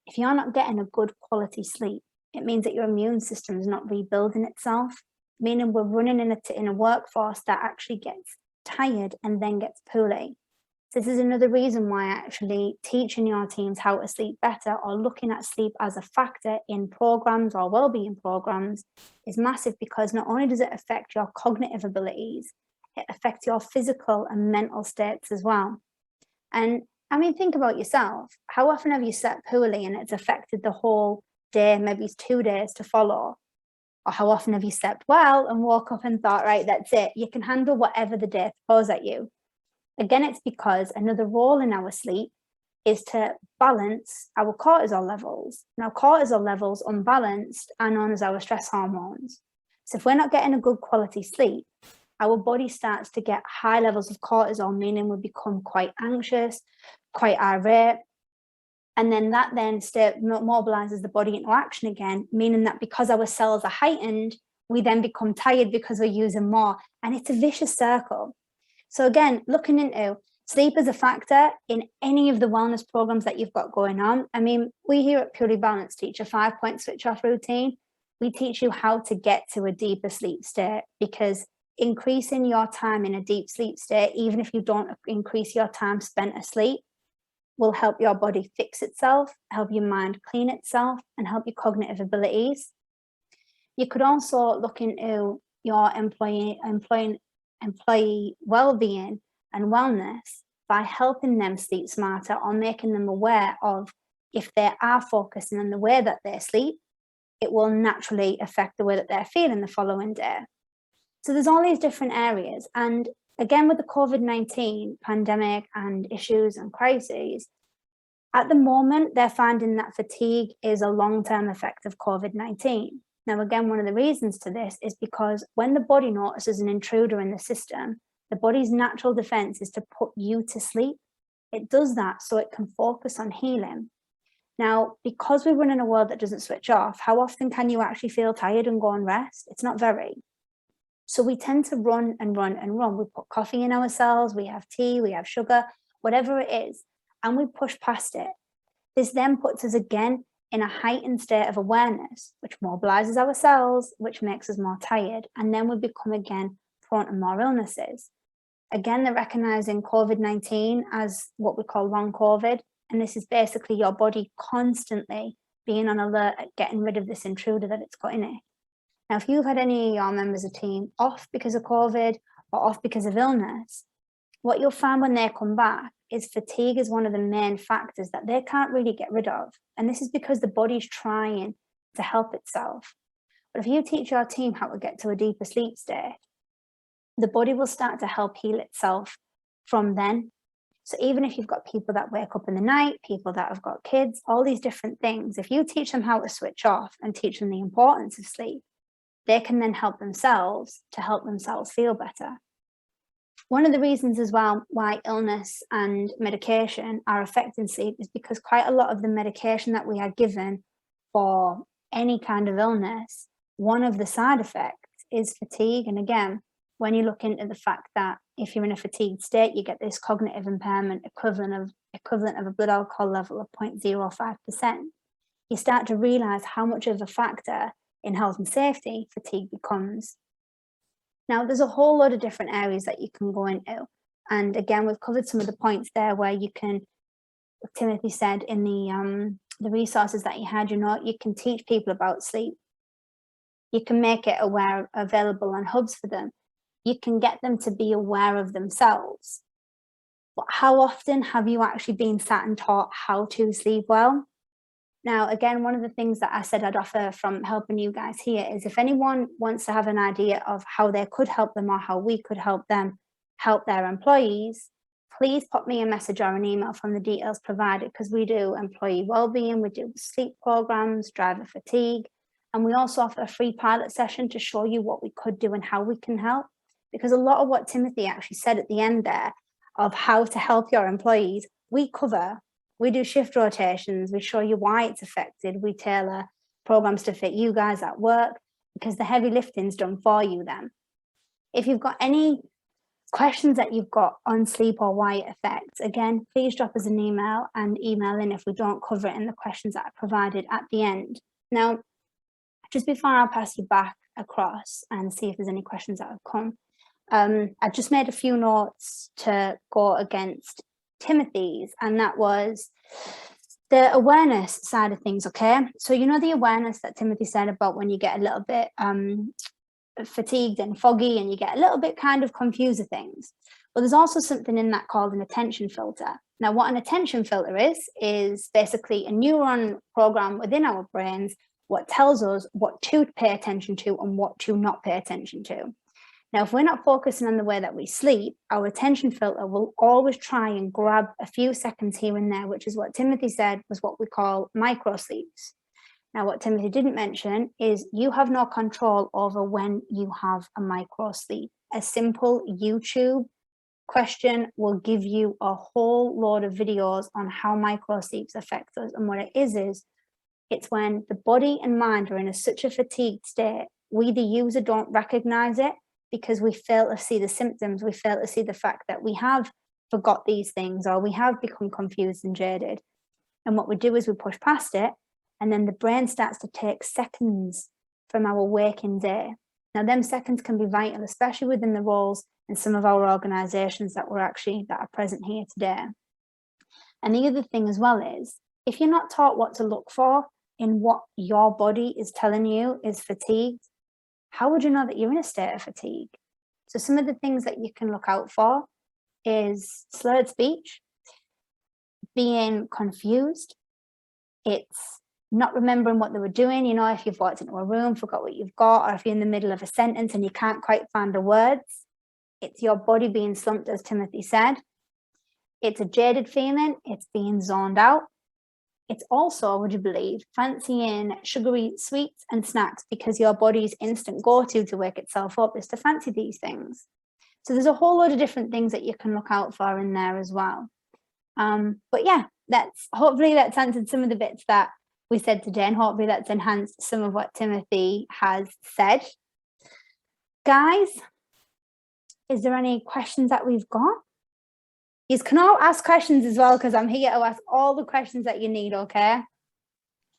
If you're not getting a good quality sleep, it means that your immune system is not rebuilding itself, meaning we're running in a workforce that actually gets tired and then gets poorly. So this is another reason why actually teaching your teams how to sleep better or looking at sleep as a factor in programs or wellbeing programs is massive, because not only does it affect your cognitive abilities, it affects your physical and mental states as well. And I mean, think about yourself. How often have you slept poorly and it's affected the whole day, maybe 2 days to follow? Or how often have you slept well and woke up and thought, right, that's it, you can handle whatever the day throws at you? Again, it's because another role in our sleep is to balance our cortisol levels. Now, cortisol levels unbalanced are known as our stress hormones. So if we're not getting a good quality sleep, our body starts to get high levels of cortisol, meaning we become quite anxious, quite irate. And then that then mobilizes the body into action again, meaning that because our cells are heightened, we then become tired because we're using more. And it's a vicious circle. So again, looking into sleep as a factor in any of the wellness programs that you've got going on. I mean, we here at Purely Balanced teach a 5-point switch off routine. We teach you how to get to a deeper sleep state, because increasing your time in a deep sleep state, even if you don't increase your time spent asleep, will help your body fix itself, help your mind clean itself, and help your cognitive abilities. You could also look into your employee well-being and wellness by helping them sleep smarter or making them aware of if they are focusing on the way that they sleep, it will naturally affect the way that they're feeling the following day. So there's all these different areas. And again, with the COVID-19 pandemic and issues and crises, at the moment, they're finding that fatigue is a long-term effect of COVID-19. Now, again, one of the reasons to this is because when the body notices an intruder in the system, the body's natural defense is to put you to sleep. It does that so it can focus on healing. Now, because we run in a world that doesn't switch off, how often can you actually feel tired and go and rest? It's not very. So we tend to run and run and run. We put coffee in ourselves, we have tea, we have sugar, whatever it is, and we push past it. This then puts us again in a heightened state of awareness, which mobilizes our cells, which makes us more tired. And then we become again prone to more illnesses. Again, they're recognizing COVID-19 as what we call long COVID. And this is basically your body constantly being on alert at getting rid of this intruder that it's got in it. Now, if you've had any of your members of team off because of COVID or off because of illness, what you'll find when they come back is fatigue is one of the main factors that they can't really get rid of. And this is because the body's trying to help itself. But if you teach your team how to get to a deeper sleep state, the body will start to help heal itself from then. So even if you've got people that wake up in the night, people that have got kids, all these different things, if you teach them how to switch off and teach them the importance of sleep, they can then help themselves to help themselves feel better. One of the reasons as well why illness and medication are affecting sleep is because quite a lot of the medication that we are given for any kind of illness, one of the side effects is fatigue. And again, when you look into the fact that if you're in a fatigued state, you get this cognitive impairment equivalent of a blood alcohol level of 0.05%, you start to realize how much of a factor in health and safety fatigue becomes. Now, there's a whole lot of different areas that you can go into. And again, we've covered some of the points there where you can, like Timothy said in the resources that you had, you can teach people about sleep. You can make it available on hubs for them. You can get them to be aware of themselves. But how often have you actually been sat and taught how to sleep well? Now, again, one of the things that I said I'd offer from helping you guys here is if anyone wants to have an idea of how they could help them or how we could help them help their employees, please pop me a message or an email from the details provided, because we do employee wellbeing, we do sleep programs, driver fatigue, and we also offer a free pilot session to show you what we could do and how we can help. Because a lot of what Timothy actually said at the end there of how to help your employees, we cover. We do shift rotations, we show you why it's affected, we tailor programs to fit you guys at work, because the heavy lifting's done for you then. If you've got any questions that you've got on sleep or why it affects, again, please drop us an email and email in if we don't cover it in the questions that are provided at the end. Now, just before I pass you back across and see if there's any questions that have come, I just made a few notes to go against Timothy's, and that was the awareness side of things. Okay, so the awareness that Timothy said about when you get a little bit fatigued and foggy and you get a little bit kind of confused with things. Well, there's also something in that called an attention filter. Now, what an attention filter is basically a neuron program within our brains what tells us what to pay attention to and what to not pay attention to. Now, if we're not focusing on the way that we sleep, our attention filter will always try and grab a few seconds here and there, which is what Timothy said was what we call micro sleeps. Now, what Timothy didn't mention is you have no control over when you have a micro sleep. A simple YouTube question will give you a whole load of videos on how micro sleeps affect us. And what it is it's when the body and mind are in such a fatigued state, we, the user, don't recognize it, because we fail to see the symptoms, we fail to see the fact that we have forgot these things or we have become confused and jaded. And what we do is we push past it, and then the brain starts to take seconds from our waking day. Now, them seconds can be vital, especially within the roles in some of our organisations that are present here today. And the other thing as well is, if you're not taught what to look for in what your body is telling you is fatigued, how would you know that you're in a state of fatigue? So some of the things that you can look out for is slurred speech, being confused. It's not remembering what they were doing. You know, if you've walked into a room, forgot what you've got, or if you're in the middle of a sentence and you can't quite find the words, it's your body being slumped, as Timothy said. It's a jaded feeling. It's being zoned out. It's also, would you believe, fancying sugary sweets and snacks because your body's instant go-to to wake itself up is to fancy these things. So there's a whole load of different things that you can look out for in there as well. But yeah, hopefully that's answered some of the bits that we said today, and hopefully that's enhanced some of what Timothy has said. Guys, is there any questions that we've got? You can all ask questions as well, because I'm here to ask all the questions that you need, okay?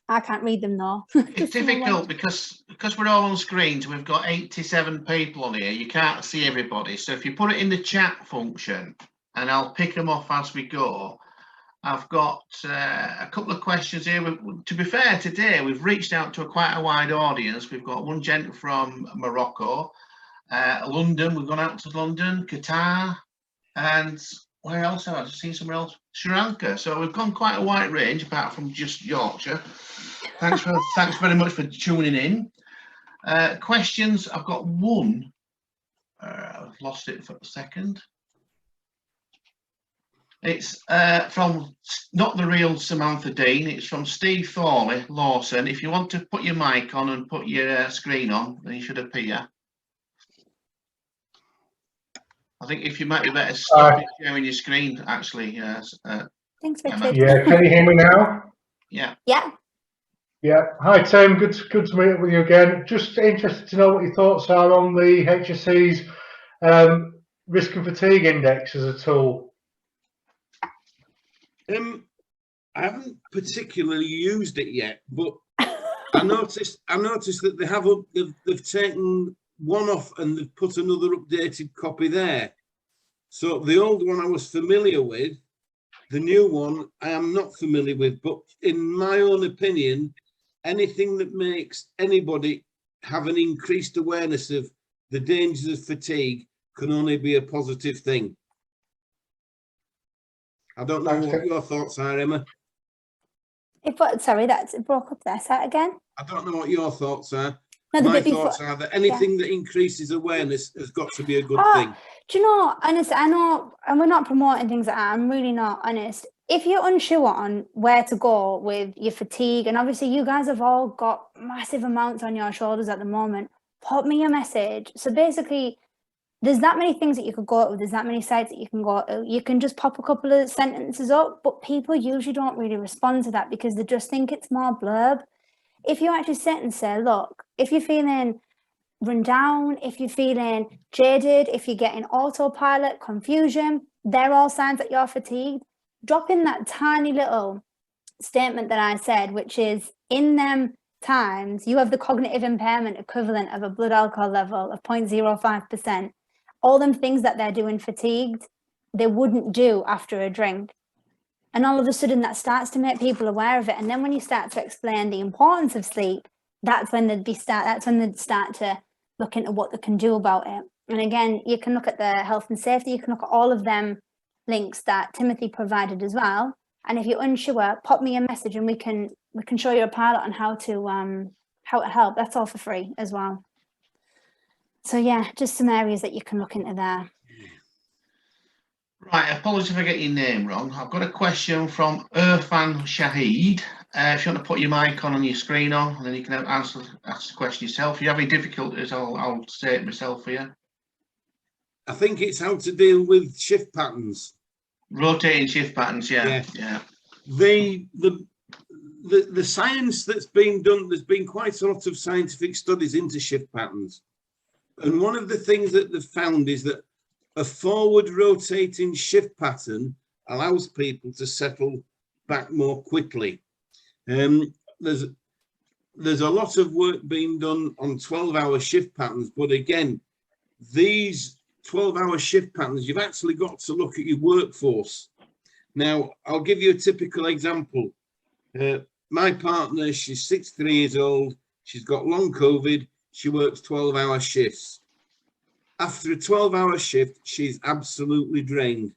I can't read them though. It's difficult because we're all on screens. We've got 87 people on here. You can't see everybody. So if you put it in the chat function, and I'll pick them off as we go. I've got a couple of questions here. To be fair, today we've reached out to quite a wide audience. We've got one gent from Morocco, London. We've gone out to London, Qatar, and where else have I seen somewhere else? Sri Lanka. So we've gone quite a wide range, apart from just Yorkshire. Thanks very much for tuning in. Questions. I've got one. I've lost it for a second. It's from not the real Samantha Dean. It's from Steve Thorley Lawson. If you want to put your mic on and put your screen on, then you should appear. I think if you might be better stop sharing your screen, actually. Thanks, Emma. Richard. Yeah, can you hear me now? Yeah. Yeah. Yeah. Hi, Tim. Good to meet up with you again. Just interested to know what your thoughts are on the HSC's risk and fatigue index as a tool. I haven't particularly used it yet, but I noticed that they've taken one off and they've put another updated copy there. So the old one I was familiar with, the new one I am not familiar with, but in my own opinion, anything that makes anybody have an increased awareness of the dangers of fatigue can only be a positive thing. I don't know what your thoughts are, Emma. It broke up there. Say it again. I don't know what your thoughts are. No, My thoughts are that anything that increases awareness has got to be a good thing. Do you know, honestly, I know, and we're not promoting things like that. I'm really not honest. If you're unsure on where to go with your fatigue, and obviously you guys have all got massive amounts on your shoulders at the moment, pop me a message. So basically, there's that many things that you could go to. There's that many sites that you can go to. You can just pop a couple of sentences up, but people usually don't really respond to that because they just think it's more blurb. If you actually sit and say, look, if you're feeling run down, if you're feeling jaded, if you're getting autopilot, confusion, they're all signs that you're fatigued. Drop in that tiny little statement that I said, which is in them times, you have the cognitive impairment equivalent of a blood alcohol level of 0.05%. All them things that they're doing fatigued, they wouldn't do after a drink. And all of a sudden that starts to make people aware of it. And then when you start to explain the importance of sleep, that's when they'd start to look into what they can do about it. And again, you can look at the health and safety, you can look at all of them links that Timothy provided as well. And if you're unsure, pop me a message and we can show you a pilot on how to help. That's all for free as well. So yeah, just some areas that you can look into there. Right, apologies if I get your name wrong. I've got a question from Irfan Shahid. If you want to put your mic on your screen on, and then you can ask the question yourself. If you have any difficulties, I'll say it myself for you. I think it's how to deal with shift patterns. Rotating shift patterns, yeah. The science that's been done, there's been quite a lot of scientific studies into shift patterns. And one of the things that they've found is that a forward rotating shift pattern allows people to settle back more quickly. There's a lot of work being done on 12-hour shift patterns, but again, these 12-hour shift patterns, you've actually got to look at your workforce. Now, I'll give you a typical example. My partner, she's 63 years old. She's got long COVID. She works 12-hour shifts. after a 12-hour shift, she's absolutely drained.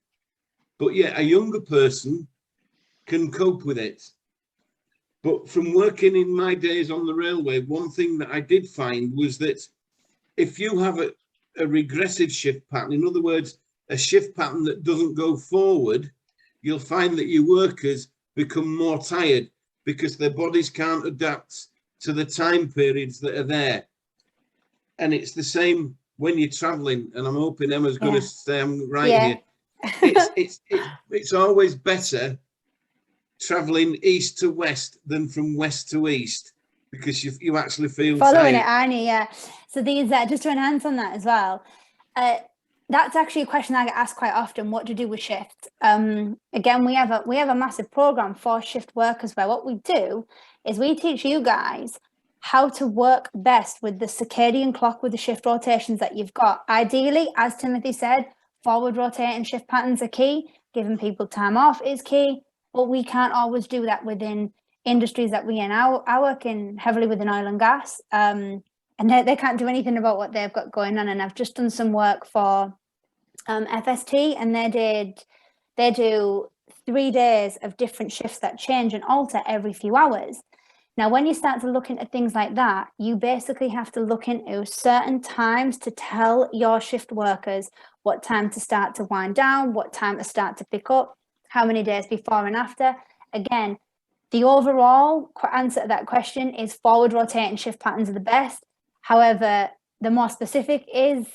But yet a younger person can cope with it. But from working in my days on the railway, one thing that I did find was that if you have a regressive shift pattern, in other words, a shift pattern that doesn't go forward, you'll find that your workers become more tired because their bodies can't adapt to the time periods that are there. And it's the same when you're traveling, and I'm hoping Emma's going to say I'm right here. It's always better traveling east to west than from west to east, because you actually feel following tired. it, aren't you? Yeah. So these just to enhance on that as well, that's actually a question I get asked quite often. What to do with shift? Again, we have a massive program for shift workers where what we do is we teach you guys how to work best with the circadian clock, with the shift rotations that you've got. Ideally, as Timothy said, forward rotating shift patterns are key. Giving people time off is key, but we can't always do that within industries that we in. I work in heavily within oil and gas, and they can't do anything about what they've got going on. And I've just done some work for FST, and they do 3 days of different shifts that change and alter every few hours. Now, when you start to look into things like that, you basically have to look into certain times to tell your shift workers what time to start to wind down, what time to start to pick up, how many days before and after. Again, the overall answer to that question is forward rotating shift patterns are the best. However, the more specific is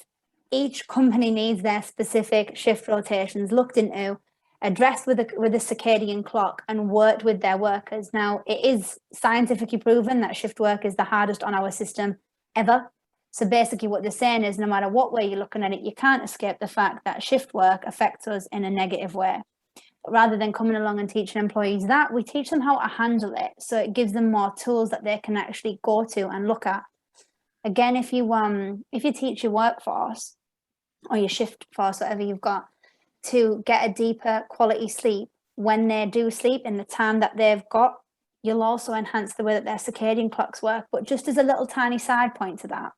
each company needs their specific shift rotations looked into, addressed with a circadian clock, and worked with their workers. Now, it is scientifically proven that shift work is the hardest on our system ever. So basically what they're saying is no matter what way you're looking at it, you can't escape the fact that shift work affects us in a negative way. But rather than coming along and teaching employees that, we teach them how to handle it. So it gives them more tools that they can actually go to and look at. Again, if you teach your workforce or your shift force, whatever you've got, to get a deeper quality sleep when they do sleep in the time that they've got, you'll also enhance the way that their circadian clocks work. But just as a little tiny side point to that,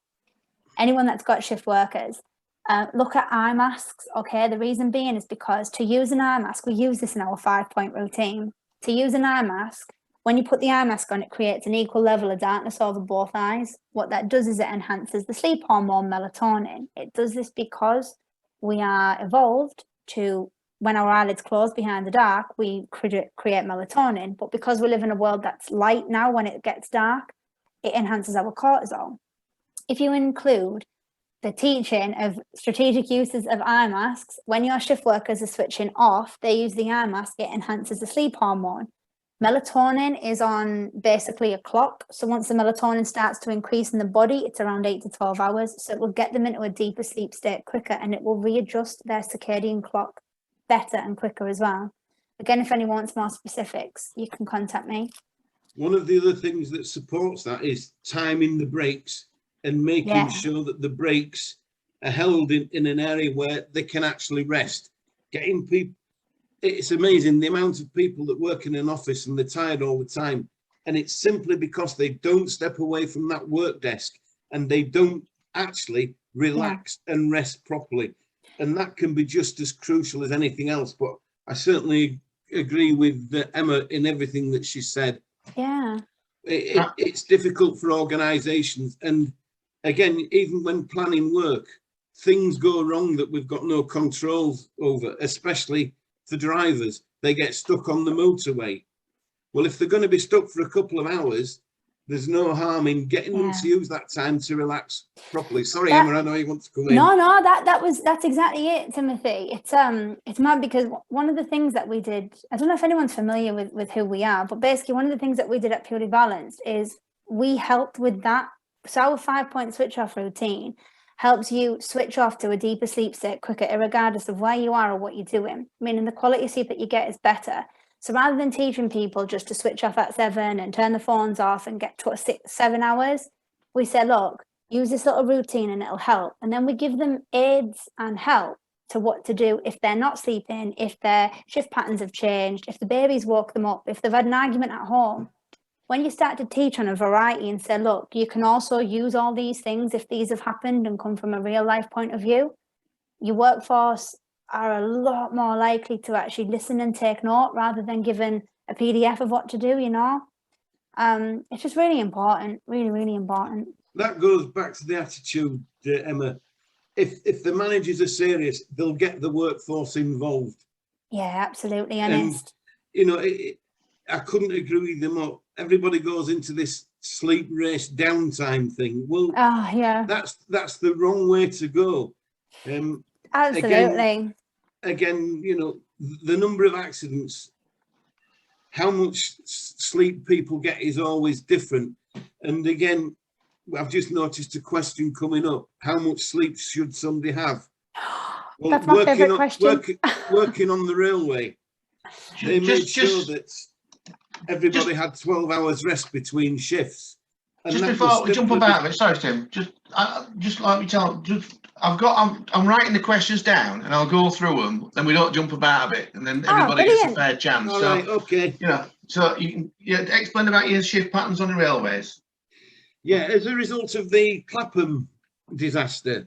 anyone that's got shift workers, look at eye masks. Okay, the reason being is because to use an eye mask, we use this in our 5-point routine. To use an eye mask, when you put the eye mask on, it creates an equal level of darkness over both eyes. What that does is it enhances the sleep hormone melatonin. It does this because we are evolved to, when our eyelids close behind the dark, we create melatonin. But because we live in a world that's light now, when it gets dark, it enhances our cortisol. If you include the teaching of strategic uses of eye masks, when your shift workers are switching off, they use the eye mask, it enhances the sleep hormone. Melatonin is on basically a clock. So once the melatonin starts to increase in the body, it's around 8 to 12 hours. So it will get them into a deeper sleep state quicker, and it will readjust their circadian clock better and quicker as well. Again, if anyone wants more specifics, you can contact me. One of the other things that supports that is timing the breaks and making sure that the breaks are held in an area where they can actually rest. Getting people, it's amazing the amount of people that work in an office and they're tired all the time. And it's simply because they don't step away from that work desk and they don't actually relax and rest properly. And that can be just as crucial as anything else. But I certainly agree with Emma in everything that she said. Yeah. It's difficult for organisations. And again, even when planning work, things go wrong that we've got no control over, especially for drivers. They get stuck on the motorway. Well, if they're going to be stuck for a couple of hours, there's no harm in getting them to use that time to relax properly. Sorry, Emma, I know you want to come in. No, that's exactly it, Timothy. It's mad because one of the things that we did, I don't know if anyone's familiar with who we are, but basically one of the things that we did at Purely Balanced is we helped with that. So our 5-point switch off routine helps you switch off to a deeper sleep state quicker, regardless of where you are or what you're doing, meaning the quality of sleep that you get is better. So rather than teaching people just to switch off at 7 and turn the phones off and get to 7 hours, we say, look, use this little routine and it'll help. And then we give them aids and help to what to do if they're not sleeping, if their shift patterns have changed, if the baby's woke them up, if they've had an argument at home. When you start to teach on a variety and say, look, you can also use all these things if these have happened and come from a real life point of view, your workforce are a lot more likely to actually listen and take note rather than given a PDF of what to do, you know. It's just really important, really, really important. That goes back to the attitude, Emma. If the managers are serious, they'll get the workforce involved. Yeah, absolutely And, honest. you know, I couldn't agree with them more. Everybody goes into this sleep race downtime thing. Well, Oh, yeah, that's the wrong way to go. absolutely. Again, you know, the number of accidents, how much sleep people get is always different. And again, I've just noticed a question coming up. How much sleep should somebody have? Well, That's my favourite question. Working on the railway, they made sure that everybody had 12 hours rest between shifts. And just before we jump about it, sorry Tim, just like me tell, I'm writing the questions down and I'll go through them, then we don't jump about a bit, and then everybody gets a fair chance. All so, right, okay. You know, so you can explain about your shift patterns on the railways. Yeah, as a result of the Clapham disaster,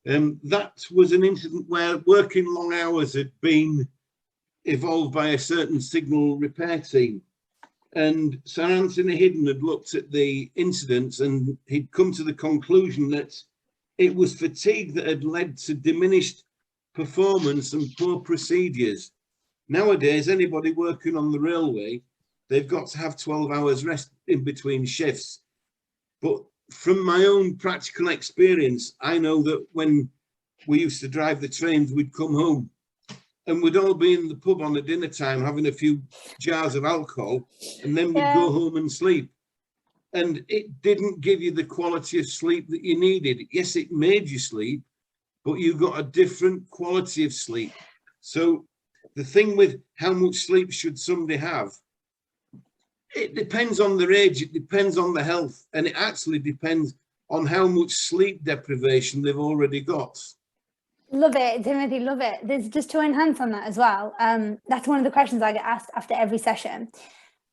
that was an incident where working long hours had been evolved by a certain signal repair team. And Sir Anthony Hidden had looked at the incidents and he'd come to the conclusion that it was fatigue that had led to diminished performance and poor procedures. Nowadays, anybody working on the railway, they've got to have 12 hours rest in between shifts. But from my own practical experience, I know that when we used to drive the trains, we'd come home and we'd all be in the pub on a dinner time having a few jars of alcohol, and then we'd go home and sleep. And it didn't give you the quality of sleep that you needed. Yes, it made you sleep, but you got a different quality of sleep. So the thing with how much sleep should somebody have, it depends on their age, it depends on the health, and it actually depends on how much sleep deprivation they've already got. Love it, Timothy, love it. There's just to enhance on that as well. That's one of the questions I get asked after every session.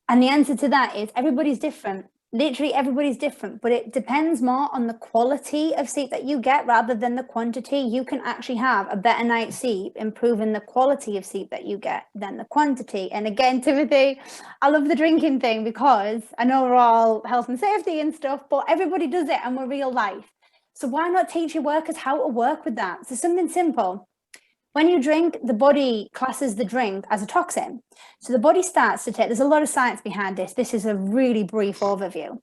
And the answer to that is everybody's different. Literally everybody's different, but it depends more on the quality of sleep that you get rather than the quantity. You can actually have a better night's sleep, improving the quality of sleep that you get than the quantity. And again, Timothy, I love the drinking thing because I know we're all health and safety and stuff, but everybody does it and we're real life. So why not teach your workers how to work with that? So something simple. When you drink, the body classes the drink as a toxin. So the body starts to take, there's a lot of science behind this. This is a really brief overview.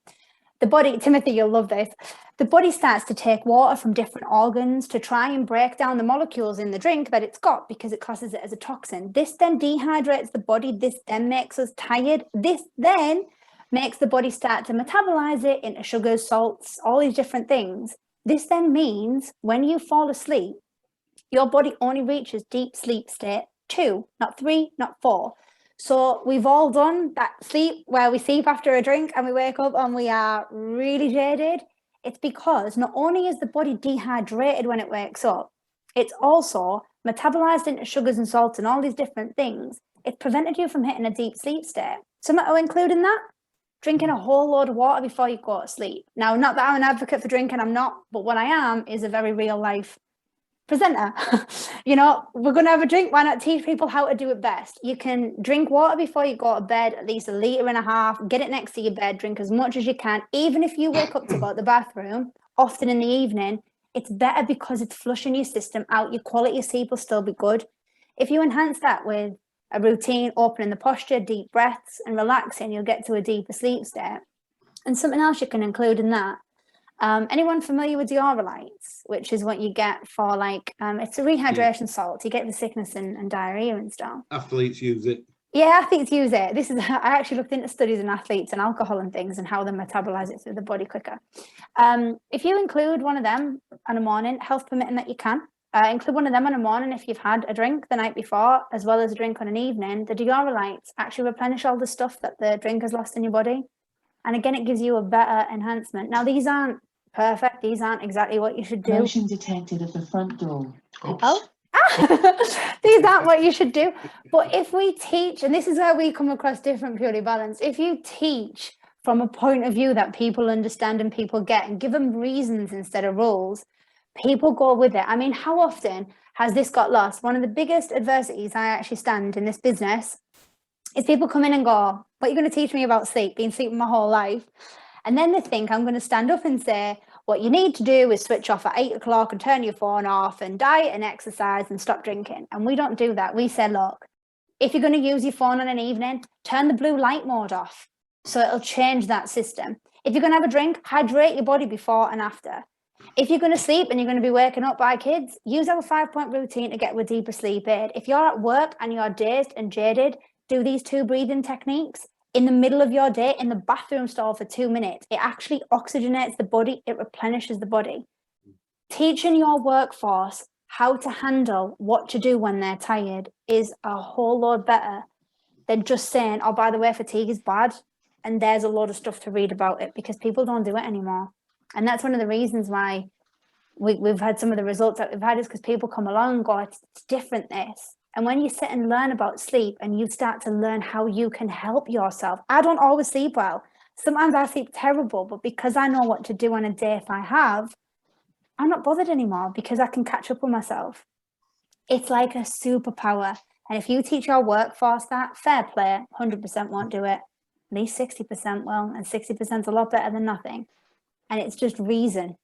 The body, Timothy, you'll love this. The body starts to take water from different organs to try and break down the molecules in the drink that it's got because it classes it as a toxin. This then dehydrates the body. This then makes us tired. This then makes the body start to metabolize it into sugars, salts, all these different things. This then means when you fall asleep, your body only reaches deep sleep state 2, not 3, not 4. So we've all done that sleep where we sleep after a drink and we wake up and we are really jaded. It's because not only is the body dehydrated when it wakes up, it's also metabolized into sugars and salts and all these different things. It's prevented you from hitting a deep sleep state. Something to include in that? Drinking a whole load of water before you go to sleep. Now, not that I'm an advocate for drinking, I'm not, but what I am is a very real life presenter. You know, we're going to have a drink. Why not teach people how to do it best? You can drink water before you go to bed, at least 1.5 liters, get it next to your bed, drink as much as you can. Even if you wake up to go to the bathroom, often in the evening, it's better because it's flushing your system out. Your quality of sleep will still be good. If you enhance that with a routine, opening the posture, deep breaths and relaxing, you'll get to a deeper sleep state. And something else you can include in that. Anyone familiar with the which is what you get for like, it's a rehydration salt. You get the sickness and diarrhea and stuff. Athletes use it. Yeah, athletes use it. I actually looked into studies in athletes and alcohol and things and how they metabolize it through the body quicker. If you include one of them on a morning, health permitting that you can, include one of them on a morning if you've had a drink the night before, as well as a drink on an evening, the Diurolites actually replenish all the stuff that the drink has lost in your body. And again, it gives you a better enhancement. Now, these aren't perfect. These aren't exactly what you should do. Motion detected at the front door. Oops. Oh, these aren't what you should do. But if we teach, and this is where we come across different purely balanced, if you teach from a point of view that people understand and people get, and give them reasons instead of rules, people go with it. I mean, how often has this got lost? One of the biggest adversities I actually stand in this business is people come in and go, what are you going to teach me about sleep? Been sleeping my whole life. And then they think I'm going to stand up and say, what you need to do is switch off at 8 o'clock and turn your phone off and diet and exercise and stop drinking. And we don't do that. We say, look, if you're going to use your phone on an evening, turn the blue light mode off. So it'll change that system. If you're going to have a drink, hydrate your body before and after. If you're going to sleep and you're going to be waking up by kids, use our 5-point routine to get with deeper sleep aid. If you're at work and you're dazed and jaded, do these 2 breathing techniques in the middle of your day in the bathroom stall for 2 minutes. It actually oxygenates the body. It replenishes the body. Teaching your workforce how to handle what to do when they're tired is a whole lot better than just saying, oh, by the way, fatigue is bad. And there's a lot of stuff to read about it, because people don't do it anymore. And that's one of the reasons why we've had some of the results that we've had, is because people come along and go, it's different, this. And when you sit and learn about sleep and you start to learn how you can help yourself. I don't always sleep well. Sometimes I sleep terrible, but because I know what to do on a day if I have, I'm not bothered anymore, because I can catch up with myself. It's like a superpower. And if you teach your workforce that, fair play, 100% won't do it. At least 60% will, and 60% is a lot better than nothing. And it's just reason.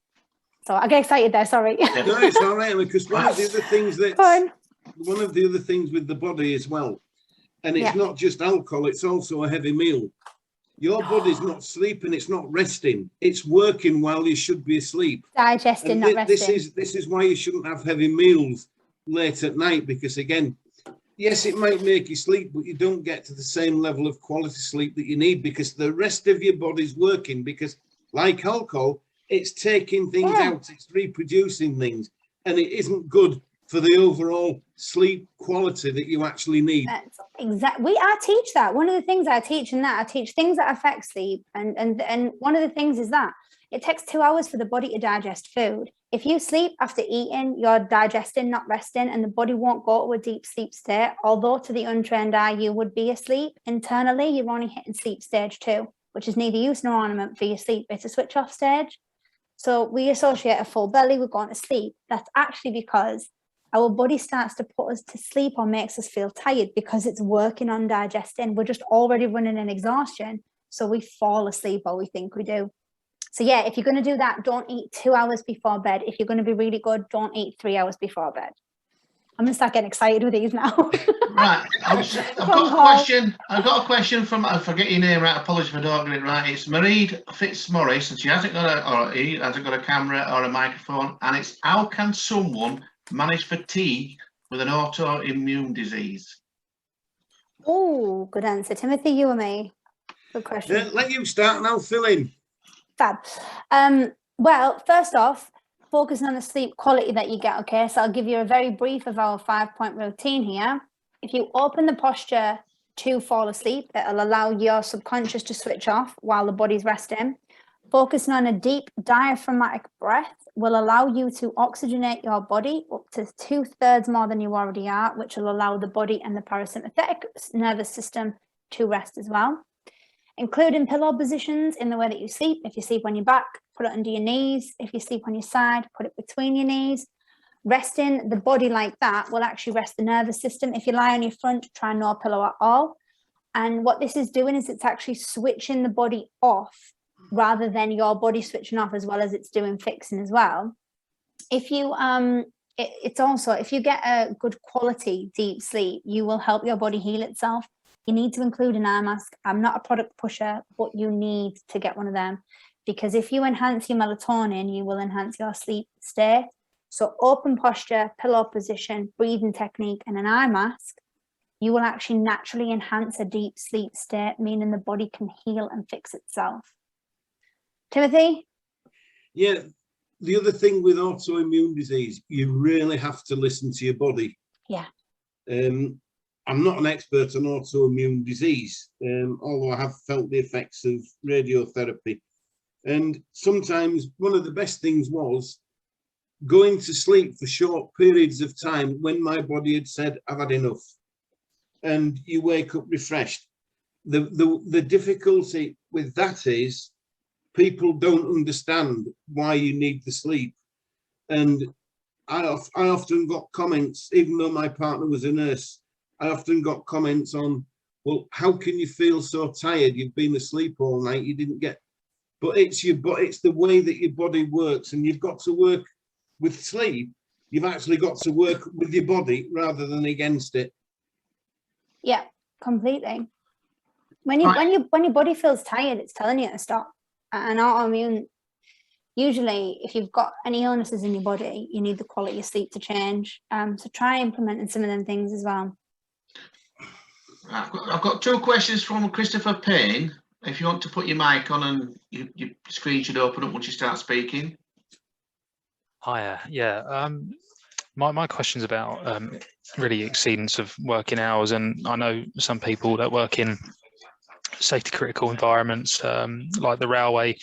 So I get excited there, sorry. No, it's all right, because one of the other things Fine. one of the other things with the body as well, and it's not just alcohol, it's also a heavy meal. Your body's not sleeping, it's not resting, it's working while you should be asleep. Digesting, not resting. This is why you shouldn't have heavy meals late at night, because again, yes, it might make you sleep, but you don't get to the same level of quality sleep that you need, because the rest of your body's working, because like alcohol, it's taking things out, it's reproducing things, and it isn't good for the overall sleep quality that you actually need. That's exactly. I teach that. One of the things I teach in that, I teach things that affect sleep. And one of the things is that it takes 2 hours for the body to digest food. If you sleep after eating, you're digesting, not resting, and the body won't go to a deep sleep state. Although to the untrained eye, you would be asleep. Internally, you're only hitting sleep stage 2, which is neither use nor ornament for your sleep. It's a switch off stage. So we associate a full belly with going to sleep. That's actually because our body starts to put us to sleep or makes us feel tired, because it's working on digesting. We're just already running an exhaustion. So we fall asleep, or we think we do. So yeah, if you're going to do that, don't eat 2 hours before bed. If you're going to be really good, don't eat 3 hours before bed. I'm going to start getting excited with these now. Right, I've got a question. I've got a question from, I forget your name, right? Apologies if I don't get it right. It's Marie Fitzmaurice, and she hasn't got he hasn't got a camera or a microphone. And it's, how can someone manage fatigue with an autoimmune disease? Oh, good answer. Timothy, you or me? Good question. Let you start and I'll fill in. Fab. Well, first off, focusing on the sleep quality that you get, okay? So I'll give you a very brief of our 5-point routine here. If you open the posture to fall asleep, it'll allow your subconscious to switch off while the body's resting. Focusing on a deep diaphragmatic breath will allow you to oxygenate your body up to 2/3 more than you already are, which will allow the body and the parasympathetic nervous system to rest as well. Including pillow positions in the way that you sleep. If you sleep on your back, put it under your knees. If you sleep on your side, put it between your knees. Resting the body like that will actually rest the nervous system. If you lie on your front, try no pillow at all. And what this is doing is it's actually switching the body off, rather than your body switching off, as well as it's doing fixing as well. If you it's also, if you get a good quality deep sleep, you will help your body heal itself. You need to include an eye mask. I'm not a product pusher, but you need to get one of them, because if you enhance your melatonin, you will enhance your sleep state. So open posture, pillow position, breathing technique, and an eye mask, you will actually naturally enhance a deep sleep state, meaning the body can heal and fix itself. Timothy? Yeah, the other thing with autoimmune disease, you really have to listen to your body. Yeah. I'm not an expert on autoimmune disease, although I have felt the effects of radiotherapy. And sometimes one of the best things was going to sleep for short periods of time when my body had said, I've had enough. And you wake up refreshed. The difficulty with that is people don't understand why you need the sleep. And I often got comments, even though my partner was a nurse, I often got comments on, well, how can you feel so tired? You've been asleep all night, you didn't get, but it's the way that your body works, and you've got to work with sleep. You've actually got to work with your body rather than against it. Yeah, completely. When your body feels tired, it's telling you to stop. And autoimmune, usually if you've got any illnesses in your body, you need the quality of sleep to change. So try implementing some of them things as well. I've got 2 questions from Christopher Payne. If you want to put your mic on and your screen should open up once you start speaking. Hiya, yeah. My question's about really exceedance of working hours, and I know some people that work in safety critical environments, like the railway,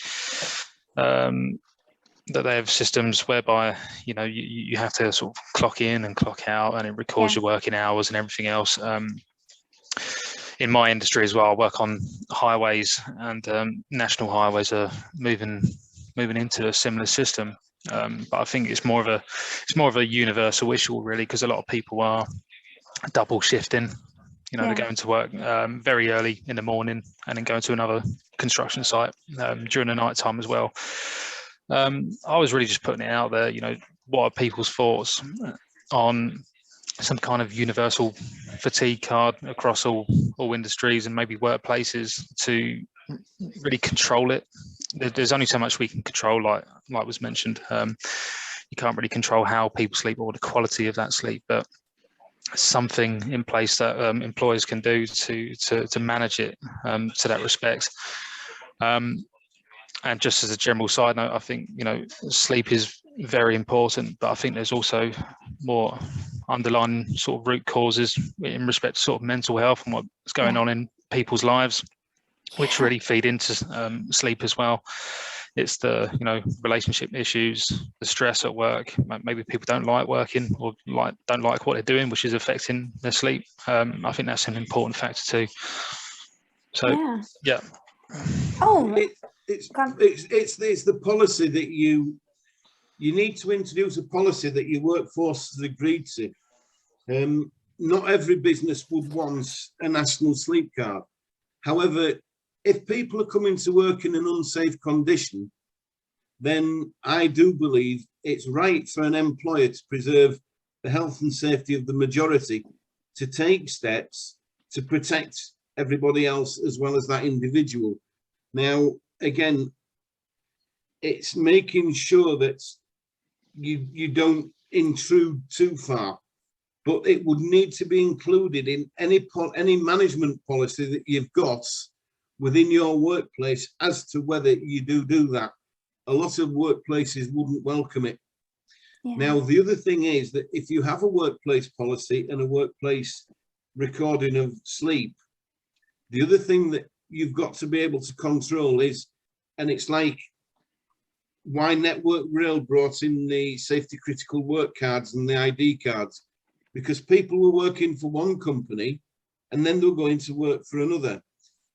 that they have systems whereby you have to sort of clock in and clock out, and it records your working hours and everything else. In my industry as well, I work on highways, and national highways are moving into a similar system. But I think it's more of a universal issue, really, because a lot of people are double shifting. They're going to work very early in the morning and then going to another construction site during the night time as well. I was really just putting it out there, what are people's thoughts on some kind of universal fatigue card across all industries and maybe workplaces to really control it. There's only so much we can control, like was mentioned. You can't really control how people sleep or the quality of that sleep, but something in place that employers can do to manage it to that respect. And just as a general side note, I think sleep is very important, but I think there's also more underlying sort of root causes in respect to sort of mental health and what's going on in people's lives, which really feed into sleep as well. It's the relationship issues, the stress at work. Maybe people don't like working or don't like what they're doing, which is affecting their sleep. I think that's an important factor too. So yeah. Oh, it's the policy that you need to introduce, a policy that your workforce has agreed to. Not every business would want a national sleep card. However, if people are coming to work in an unsafe condition, then I do believe it's right for an employer to preserve the health and safety of the majority, to take steps to protect everybody else as well as that individual. Now, again, it's making sure that you don't intrude too far, but it would need to be included in any management policy that you've got within your workplace as to whether you do that. A lot of workplaces wouldn't welcome it. Now, the other thing is that if you have a workplace policy and a workplace recording of sleep, the other thing that you've got to be able to control is, and it's like why Network Rail brought in the safety critical work cards and the ID cards, because people were working for one company and then they were going to work for another.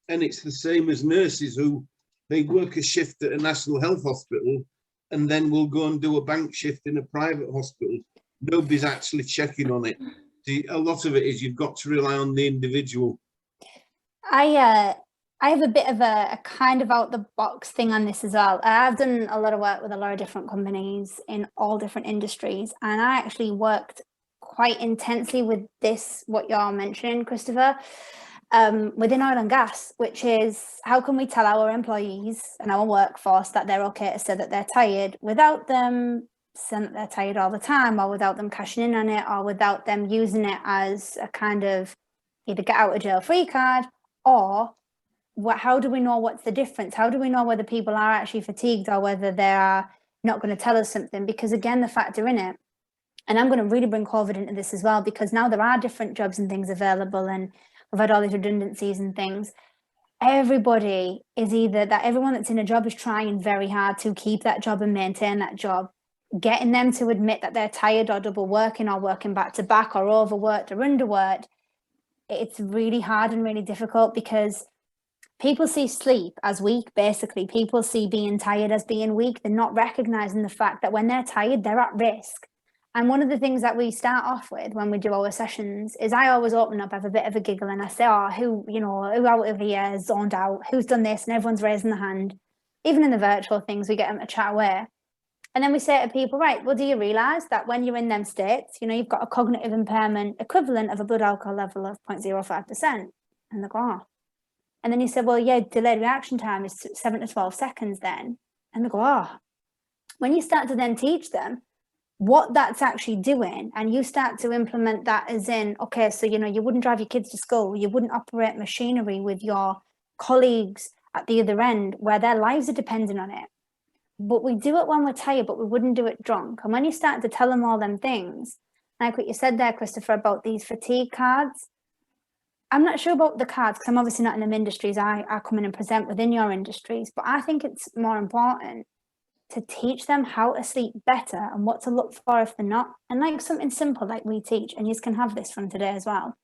And it's the same as nurses who they work a shift at a national health hospital and then will go and do a bank shift in a private hospital. Nobody's actually checking on it. A lot of it is you've got to rely on the individual. I have a bit of a kind of out the box thing on this as well. I've done a lot of work with a lot of different companies in all different industries, and I actually worked quite intensely with this, what you're mentioning, Christopher, within oil and gas, which is how can we tell our employees and our workforce that they're okay to say that they're tired without them saying that they're tired all the time, or without them cashing in on it, or without them using it as a kind of either get out of jail free card, or how do we know what's the difference? How do we know whether people are actually fatigued or whether they are not going to tell us something? Because again, the factor in it, and I'm going to really bring COVID into this as well, because now there are different jobs and things available, and we've had all these redundancies and things. Everybody is everyone that's in a job is trying very hard to keep that job and maintain that job. Getting them to admit that they're tired or double working or working back to back or overworked or underworked, it's really hard and really difficult, because people see sleep as weak. Basically, people see being tired as being weak. They're not recognizing the fact that when they're tired, they're at risk. And one of the things that we start off with when we do our sessions is I always open up, have a bit of a giggle, and I say, oh, who out of here is zoned out? Who's done this? And everyone's raising the hand. Even in the virtual things, we get them to chat away. And then we say to people, right, well, do you realize that when you're in them states, you've got a cognitive impairment equivalent of a blood alcohol level of 0.05%? And they go, oh. And then you say, well, yeah, delayed reaction time is 7 to 12 seconds then. And they go, oh. When you start to then teach them what that's actually doing, and you start to implement that as in, okay, so, you wouldn't drive your kids to school, you wouldn't operate machinery with your colleagues at the other end where their lives are dependent on it. But we do it when we're tired, but we wouldn't do it drunk. And when you start to tell them all them things, like what you said there, Christopher, about these fatigue cards, I'm not sure about the cards because I'm obviously not in them industries. I come in and present within your industries, but I think it's more important to teach them how to sleep better and what to look for if they're not. And like something simple like we teach, and you can have this from today as well.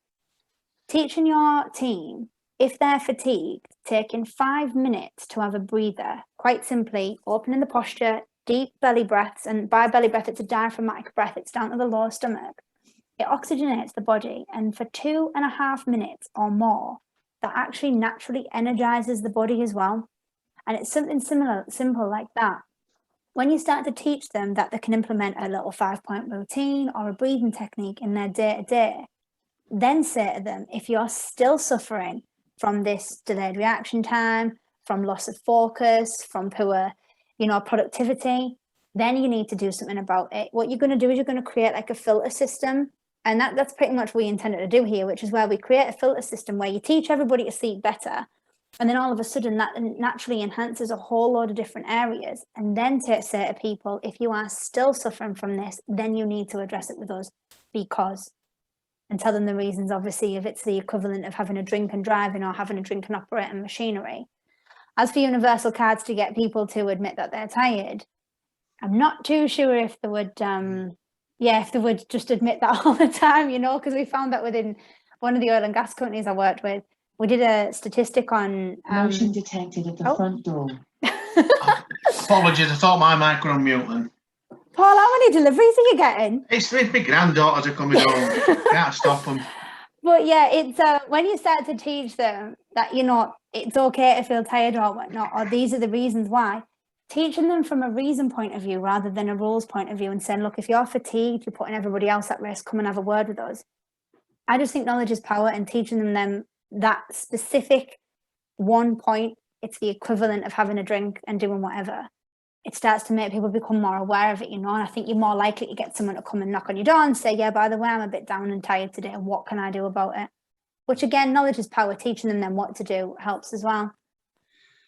Teaching your team, if they're fatigued, taking 5 minutes to have a breather, quite simply, opening the posture, deep belly breaths, and by belly breath, it's a diaphragmatic breath, it's down to the lower stomach. It oxygenates the body, and for 2.5 minutes or more, that actually naturally energizes the body as well. And it's something simple like that. When you start to teach them that they can implement a little 5-point routine or a breathing technique in their day-to-day, then say to them, if you're still suffering from this delayed reaction time, from loss of focus, from poor, productivity, then you need to do something about it. What you're going to do is you're going to create like a filter system. And that's pretty much what we intended to do here, which is where we create a filter system where you teach everybody to sleep better. And then all of a sudden that naturally enhances a whole load of different areas. And then say to people, if you are still suffering from this, then you need to address it with us because, and tell them the reasons, obviously, if it's the equivalent of having a drink and driving or having a drink and operating machinery. As for universal cards to get people to admit that they're tired, I'm not too sure if they would, if they would just admit that all the time, because we found that within one of the oil and gas companies I worked with, we did a statistic on... Motion detected at the front door. Apologies, I thought my mic were on mute then. Paul, how many deliveries are you getting? It's my granddaughters are coming home. Can't stop them. But yeah, it's when you start to teach them that, it's okay to feel tired or whatnot, or these are the reasons why, teaching them from a reason point of view rather than a rules point of view and saying, look, if you're fatigued, you're putting everybody else at risk, come and have a word with us. I just think knowledge is power, and teaching them that specific one point, it's the equivalent of having a drink and doing whatever. It starts to make people become more aware of it, and I think you're more likely to get someone to come and knock on your door and say, yeah, by the way, I'm a bit down and tired today. What can I do about it? Which again, knowledge is power. Teaching them then what to do helps as well.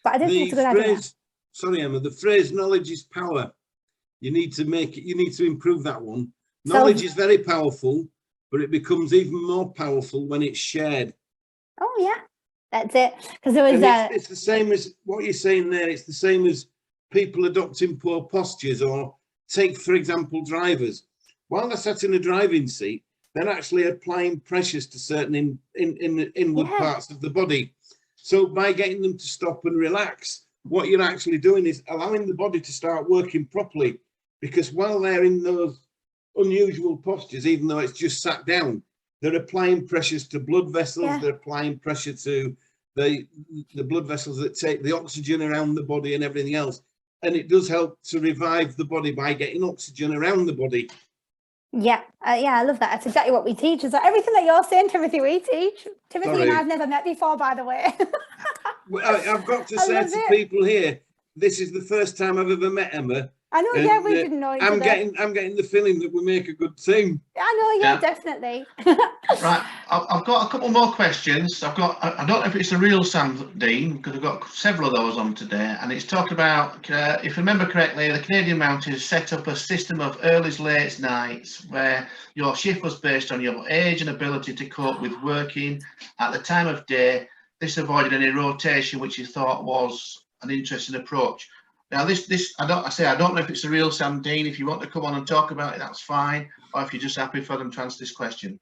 But I don't think it's a good idea. Sorry, Emma, the phrase knowledge is power. You need to improve that one. Knowledge is very powerful, but it becomes even more powerful when it's shared. Oh yeah, that's it. Because there was it's the same as what you're saying there. It's the same as people adopting poor postures, or take, for example, drivers. While they're sat in a driving seat, they're actually applying pressures to certain inward parts of the body. So by getting them to stop and relax, what you're actually doing is allowing the body to start working properly, because while they're in those unusual postures, even though it's just sat down, they're applying pressures to blood vessels, they're applying pressure to the blood vessels that take the oxygen around the body and everything else. And it does help to revive the body by getting oxygen around the body. Yeah, I love that. That's exactly what we teach. Is that everything that you're saying, Timothy, we teach. Timothy and I've never met before, by the way. I've got to say to people here, this is the first time I've ever met Emma. I know, we didn't know each other. I'm getting the feeling that we make a good team. I know, definitely. Right, I've got a couple more questions. I don't know if it's a real Sam Dean, because I've got several of those on today, and it's talked about, if I remember correctly, the Canadian Mounties set up a system of earlys, lates, nights, where your shift was based on your age and ability to cope with working at the time of day. This avoided any rotation, which you thought was an interesting approach. Now, I don't know if it's a real Sam Dean. If you want to come on and talk about it, that's fine. Or if you're just happy for them to answer this question.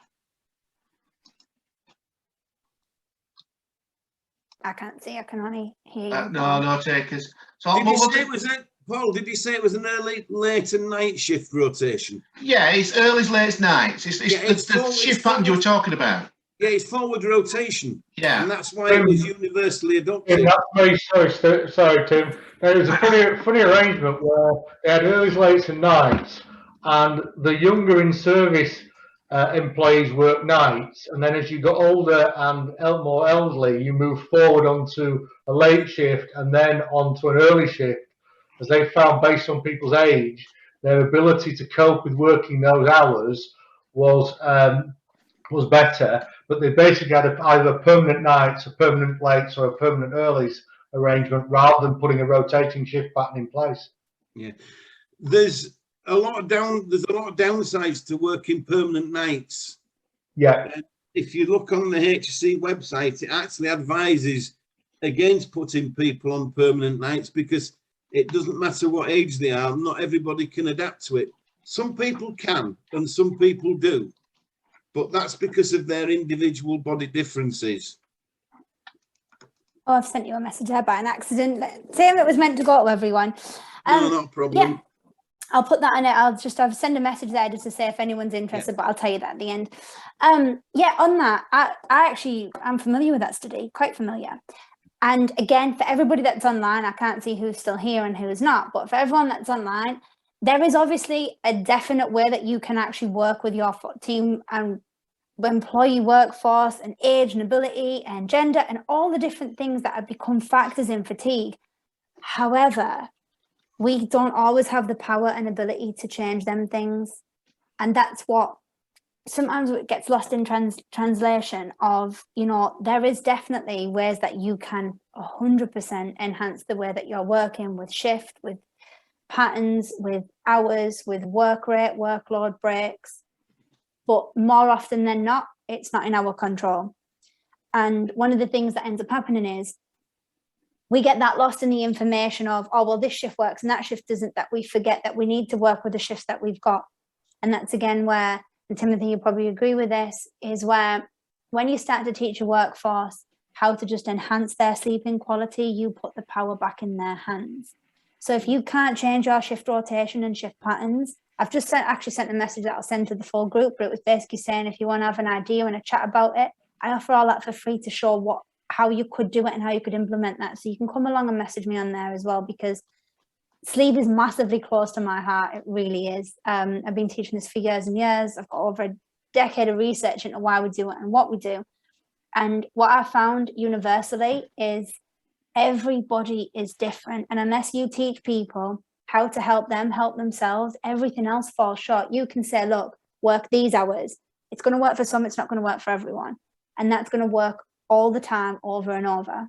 I can't see. I can only hear you. No, no takers. So Did you say it was Paul? Did you say it was an early, late, and night shift rotation? Yeah, it's early, late, nights. It's the shift pattern you were talking about. Yeah, it's forward rotation. Yeah, and that's why it was universally adopted. Yeah, that's very sorry, Tim. There was a funny arrangement where they had early, late, and nights, and the younger in service employees work nights, and then as you got older and more elderly, you move forward onto a late shift and then onto an early shift, as they found based on people's age, their ability to cope with working those hours was better, but they basically had either a permanent nights, a permanent lates, or a permanent earlies arrangement rather than putting a rotating shift pattern in place. Yeah, there's a lot of downsides to working permanent nights. Yeah. And if you look on the HSC website, it actually advises against putting people on permanent nights because it doesn't matter what age they are, not everybody can adapt to it. Some people can and some people do, but that's because of their individual body differences. Oh, I've sent you a message there by an accident. Tim, it was meant to go to everyone. No, not a problem. Yeah, I'll put that in it. I'll send a message there just to say if anyone's interested, but I'll tell you that at the end. Yeah, on that, I'm familiar with that study, quite familiar. And again, for everybody that's online, I can't see who's still here and who's not, but for everyone that's online, there is obviously a definite way that you can actually work with your team and employee workforce and age and ability and gender and all the different things that have become factors in fatigue. However, we don't always have the power and ability to change them things. And that's what sometimes it gets lost in translation of, there is definitely ways that you can 100% enhance the way that you're working with shift, with patterns, with hours, with work rate, workload breaks. But more often than not, it's not in our control. And one of the things that ends up happening is we get that lost in the information of, oh, well, this shift works and that shift doesn't, that we forget that we need to work with the shifts that we've got. And that's again where, and Timothy, you probably agree with this, is where when you start to teach a workforce how to just enhance their sleeping quality, you put the power back in their hands. So if you can't change your shift rotation and shift patterns, I've just actually sent a message that I'll send to the full group, but it was basically saying if you want to have an idea and a chat about it, I offer all that for free to show how you could do it and how you could implement that. So you can come along and message me on there as well, because sleep is massively close to my heart. It really is. I've been teaching this for years and years. I've got over a decade of research into why we do it and what we do. And what I found universally is everybody is different. And unless you teach people how to help them help themselves, everything else falls short. You can say, look, work these hours. It's going to work for some, it's not going to work for everyone. And that's going to work all the time, over and over.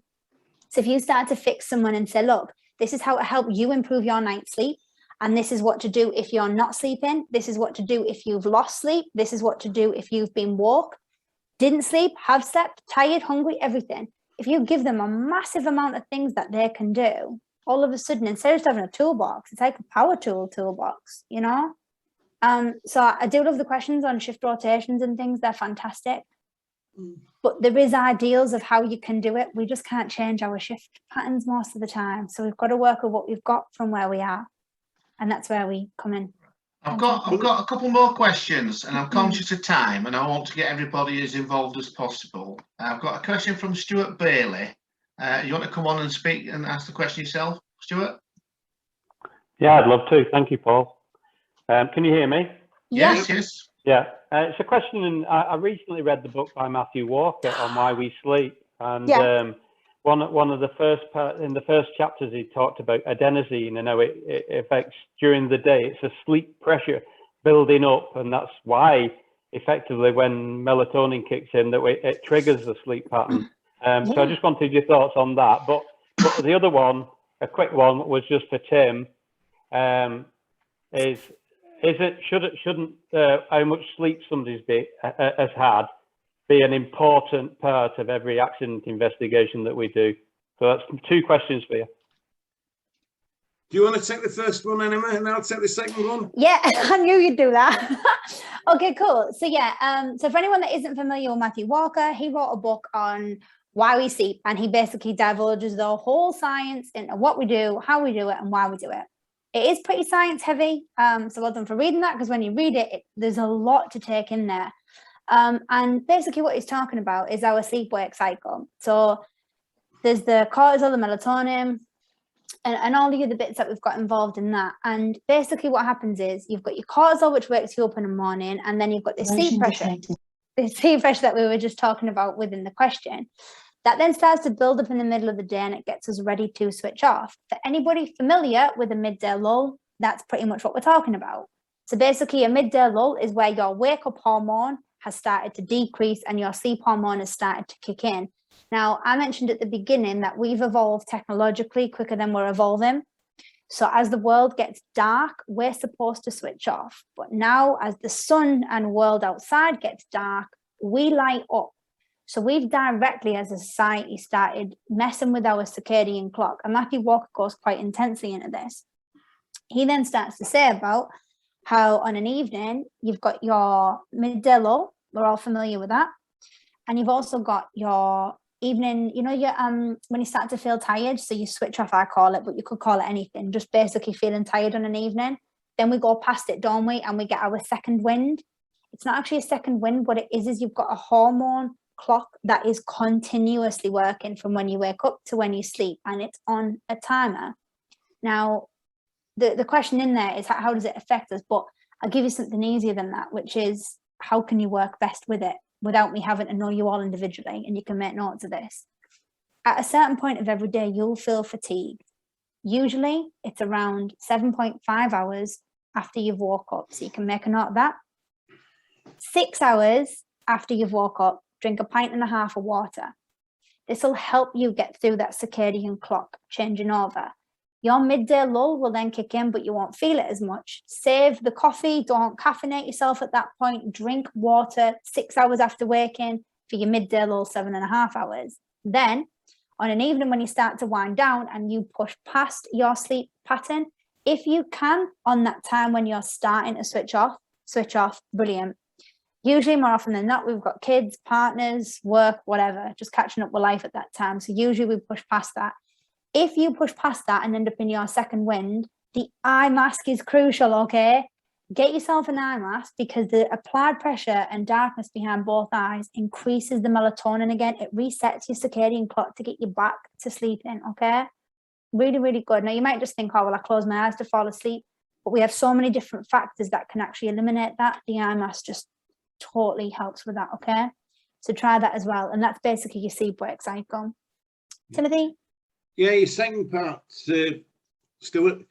So if you start to fix someone and say, look, this is how to help you improve your night's sleep, and this is what to do if you're not sleeping, this is what to do if you've lost sleep, this is what to do if you've been woke, didn't sleep, have slept, tired, hungry, everything. If you give them a massive amount of things that they can do, all of a sudden, instead of just having a toolbox, it's like a power toolbox, So I do love the questions on shift rotations and things. They're fantastic. But there is ideals of how you can do it. We just can't change our shift patterns most of the time. So we've got to work with what we've got from where we are. And that's where we come in. I've got a couple more questions, and I'm conscious of time, and I want to get everybody as involved as possible. I've got a question from Stuart Bailey. You want to come on and speak and ask the question yourself, Stuart? Yeah, I'd love to. Thank you, Paul. Can you hear me? Yes. Yeah, it's a question, and I recently read the book by Matthew Walker on why we sleep, and one of the first chapters he talked about adenosine and how it affects during the day. It's a sleep pressure building up, and that's why effectively when melatonin kicks in, that it triggers the sleep pattern. So I just wanted your thoughts on that. But the other one, a quick one, was just for Tim. Shouldn't how much sleep somebody's has had be an important part of every accident investigation that we do? So that's two questions for you. Do you want to take the first one, Emma, and I'll take the second one? Yeah, I knew you'd do that. Okay, cool. So yeah, so for anyone that isn't familiar with Matthew Walker, he wrote a book on why we sleep. And he basically divulges the whole science into what we do, how we do it, and why we do it. It is pretty science heavy. So well done for reading that, because when you read it, there's a lot to take in there. And basically what he's talking about is our sleep-wake cycle. So there's the cortisol, the melatonin, and all the other bits that we've got involved in that. And basically what happens is you've got your cortisol, which wakes you up in the morning, and then you've got this sleep pressure. The sleep pressure that we were just talking about within the question. That then starts to build up in the middle of the day, and it gets us ready to switch off. For anybody familiar with a midday lull, that's pretty much what we're talking about. So basically a midday lull is where your wake up hormone has started to decrease and your sleep hormone has started to kick in. Now, I mentioned at the beginning that we've evolved technologically quicker than we're evolving. So as the world gets dark, we're supposed to switch off. But now as the sun and world outside gets dark, we light up. So we've directly as a society started messing with our circadian clock. And Matthew Walker goes quite intensely into this. He then starts to say about how on an evening, you've got your midday lull. We're all familiar with that. And you've also got your evening, you know, your when you start to feel tired, so you switch off, I call it, but you could call it anything, just basically feeling tired on an evening. Then we go past it, don't we? And we get our second wind. It's not actually a second wind. What it is you've got a hormone clock that is continuously working from when you wake up to when you sleep, and it's on a timer. Now, the question in there is how does it affect us? But I'll give you something easier than that, which is how can you work best with it without me having to know you all individually, and you can make notes of this. At a certain point of every day, you'll feel fatigued. Usually it's around 7.5 hours after you've woke up. So you can make a note of that. 6 hours after you've woke up, drink 1.5 pints of water. This will help you get through that circadian clock changing over. Your midday lull will then kick in, but you won't feel it as much. Save the coffee, don't caffeinate yourself at that point. Drink water 6 hours after waking for your midday lull, 7.5 hours. Then on an evening when you start to wind down and you push past your sleep pattern, if you can, on that time when you're starting to switch off, brilliant. Usually more often than not, we've got kids, partners, work, whatever, just catching up with life at that time. So usually we push past that. If you push past that and end up in your second wind, the eye mask is crucial, okay? Get yourself an eye mask, because the applied pressure and darkness behind both eyes increases the melatonin again. It resets your circadian clock to get you back to sleeping, okay? Really, really good. Now, you might just think, oh, well, I close my eyes to fall asleep. But we have so many different factors that can actually eliminate that. The eye mask just totally helps with that, okay? So try that as well. And that's basically your sleep-wake cycle. Timothy? Yeah, your second part, Stuart.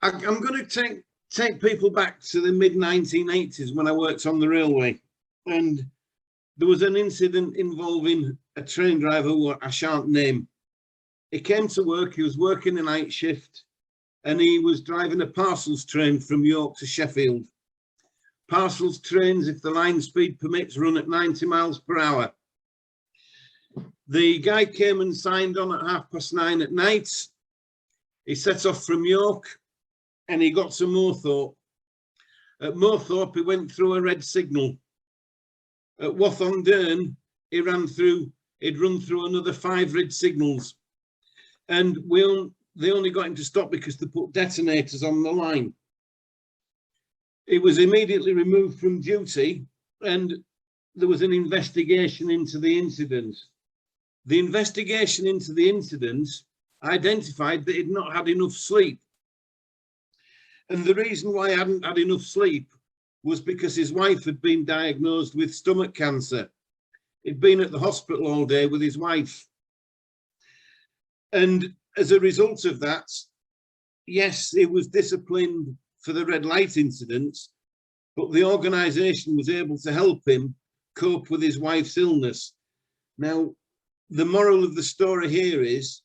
I'm going to take people back to the mid-1980s when I worked on the railway, and there was an incident involving a train driver who I shan't name. He came to work, he was working a night shift, and he was driving a parcels train from York to Sheffield. Parcels trains, if the line speed permits, run at 90 miles per hour. The guy came and signed on at 9:30 at night. He set off from York and he got to Moorthorpe. At Moorthorpe, he went through a red signal. At Wath-on-Dearn, he'd run through another 5 red signals. And they only got him to stop because they put detonators on the line. He was immediately removed from duty, and there was an investigation into the incident. The investigation into the incident identified that he'd not had enough sleep. And the reason why he hadn't had enough sleep was because his wife had been diagnosed with stomach cancer. He'd been at the hospital all day with his wife. And as a result of that, yes, he was disciplined for the red light incidents, but the organisation was able to help him cope with his wife's illness. Now, the moral of the story here is,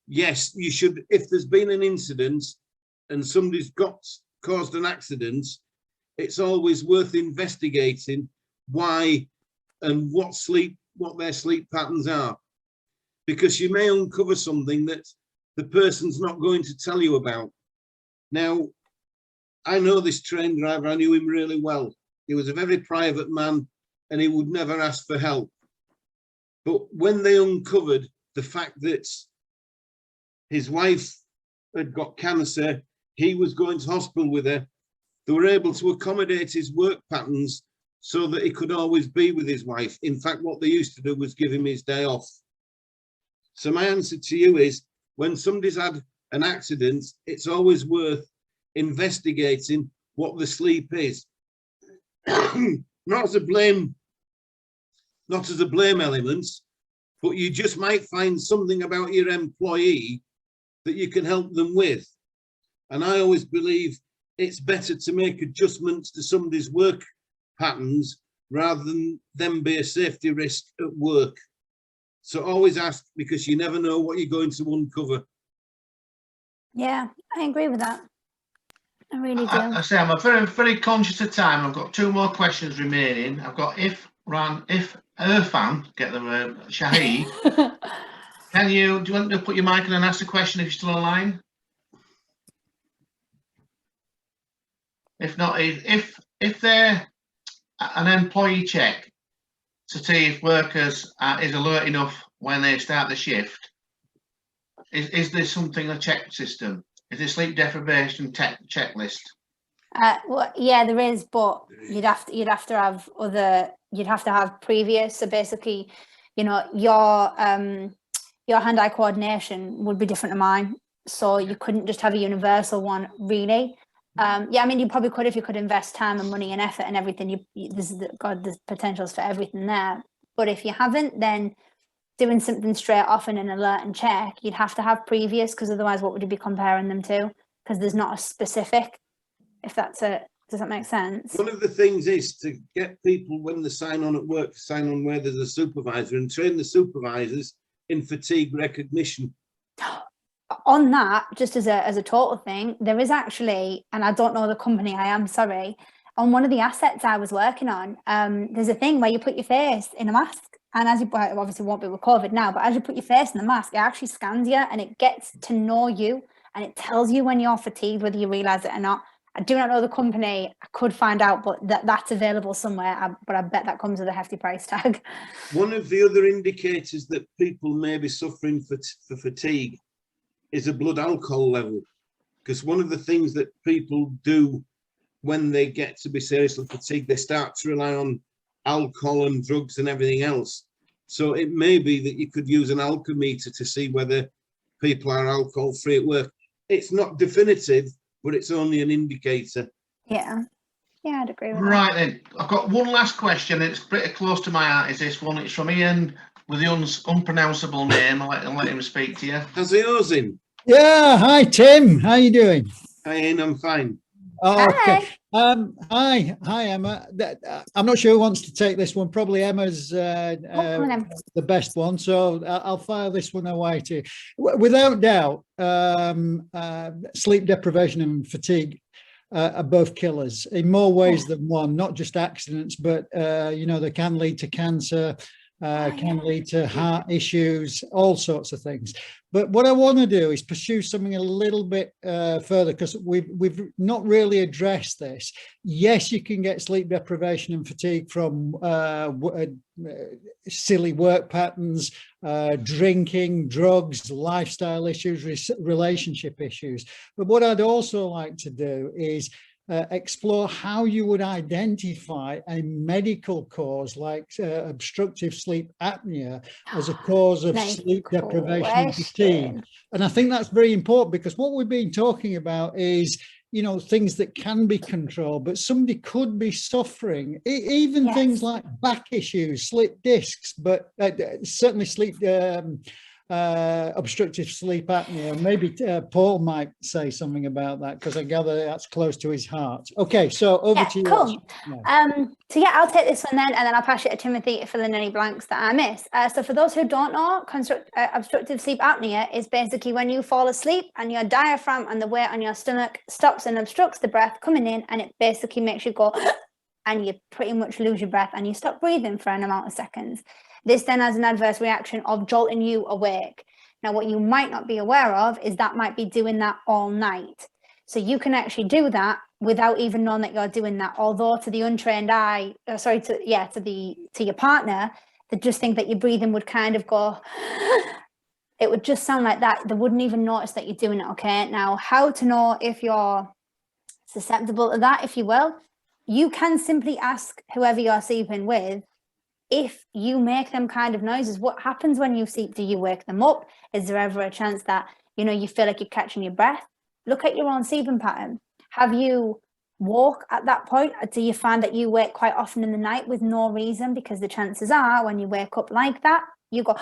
yes, you should, if there's been an incident and somebody's caused an accident, it's always worth investigating why and what their sleep patterns are, because you may uncover something that the person's not going to tell you about. Now, I know this train driver, I knew him really well. He was a very private man and he would never ask for help. But when they uncovered the fact that his wife had got cancer, he was going to hospital with her, they were able to accommodate his work patterns so that he could always be with his wife. In fact, what they used to do was give him his day off. So my answer to you is, when somebody's had an accident, it's always worth investigating what the sleep is. Not as a blame element, but you just might find something about your employee that you can help them with. And I always believe it's better to make adjustments to somebody's work patterns rather than them be a safety risk at work. So always ask, because you never know what you're going to uncover. Yeah, I agree with that. I really do. I say I'm very, very conscious of time. I've got 2 more questions remaining. I've got if Irfan, get the Shahid. Do you want to put your mic on and ask the question if you're still online? If not, if they're an employee check to see if workers is alert enough when they start the shift, is there something, a check system? Is there sleep deprivation checklist? Well, yeah, there is, but you'd have to have previous. So basically, you know, your hand-eye coordination would be different to mine. So you couldn't just have a universal one, really. Yeah, I mean, you probably could if you could invest time and money and effort and everything. There's potentials for everything there. But if you haven't, then doing something straight off in an alert and check, you'd have to have previous, because otherwise what would you be comparing them to? Because there's not a specific, if that's it. Does that make sense? One of the things is to get people, when they sign on at work, sign on where there's a supervisor, and train the supervisors in fatigue recognition. On that, just as a total thing, there is actually, and I don't know the company, I am sorry, on one of the assets I was working on, there's a thing where you put your face in a mask, and as you, well, obviously won't be with COVID now, but as you put your face in the mask, it actually scans you and it gets to know you, and it tells you when you're fatigued, whether you realize it or not. I do not know the company. I could find out, but that's available somewhere, but I bet that comes with a hefty price tag. One of the other indicators that people may be suffering for fatigue is a blood alcohol level, because one of the things that people do when they get to be seriously fatigued, they start to rely on alcohol and drugs and everything else. So it may be that you could use an alcometer to see whether people are alcohol free at work. It's not definitive, but it's only an indicator. Yeah, I'd agree with that. Right then, I've got one last question. It's pretty close to my heart. Is this one? It's from Ian with the unpronounceable name. I'll let him speak to you. Has he Ozin? Yeah, hi Tim, how you doing? Hi Ian, I'm fine. Oh, okay. Hi Emma. I'm not sure who wants to take this one. Probably Emma's the best one, so I'll fire this one away to you. Without doubt, sleep deprivation and fatigue are both killers in more ways than one. Not just accidents, but you know, they can lead to cancer, can lead to heart issues, all sorts of things. But what I want to do is pursue something a little bit further, because we've not really addressed this. Yes, you can get sleep deprivation and fatigue from silly work patterns, drinking, drugs, lifestyle issues, relationship issues. But what I'd also like to do is explore how you would identify a medical cause like obstructive sleep apnea as a cause of sleep deprivation and fatigue. And I think that's very important, because what we've been talking about is, you know, things that can be controlled, but somebody could be suffering, even things like back issues, slip discs, but certainly sleep obstructive sleep apnea. Maybe Paul might say something about that, because I gather that's close to his heart. Okay, so over to you. Cool. So yeah, I'll take this one then, and then I'll pass it to Timothy to fill in any blanks that I miss. So for those who don't know, obstructive sleep apnea is basically when you fall asleep and your diaphragm and the weight on your stomach stops and obstructs the breath coming in, and it basically makes you go and you pretty much lose your breath and you stop breathing for an amount of seconds. This then has an adverse reaction of jolting you awake. Now, what you might not be aware of is that might be doing that all night. So you can actually do that without even knowing that you're doing that. Although to the untrained eye, to your partner, They just think that your breathing would kind of go, it would just sound like that. They wouldn't even notice that you're doing it, okay? Now, how to know if you're susceptible to that, if you will, you can simply ask whoever you're sleeping with, if you make them kind of noises, what happens when you sleep? Do you wake them up? Is there ever a chance that, you know, you feel like you're catching your breath? Look at your own sleeping pattern. Have you woke at that point? Or do you find that you wake quite often in the night with no reason? Because the chances are when you wake up like that, you go,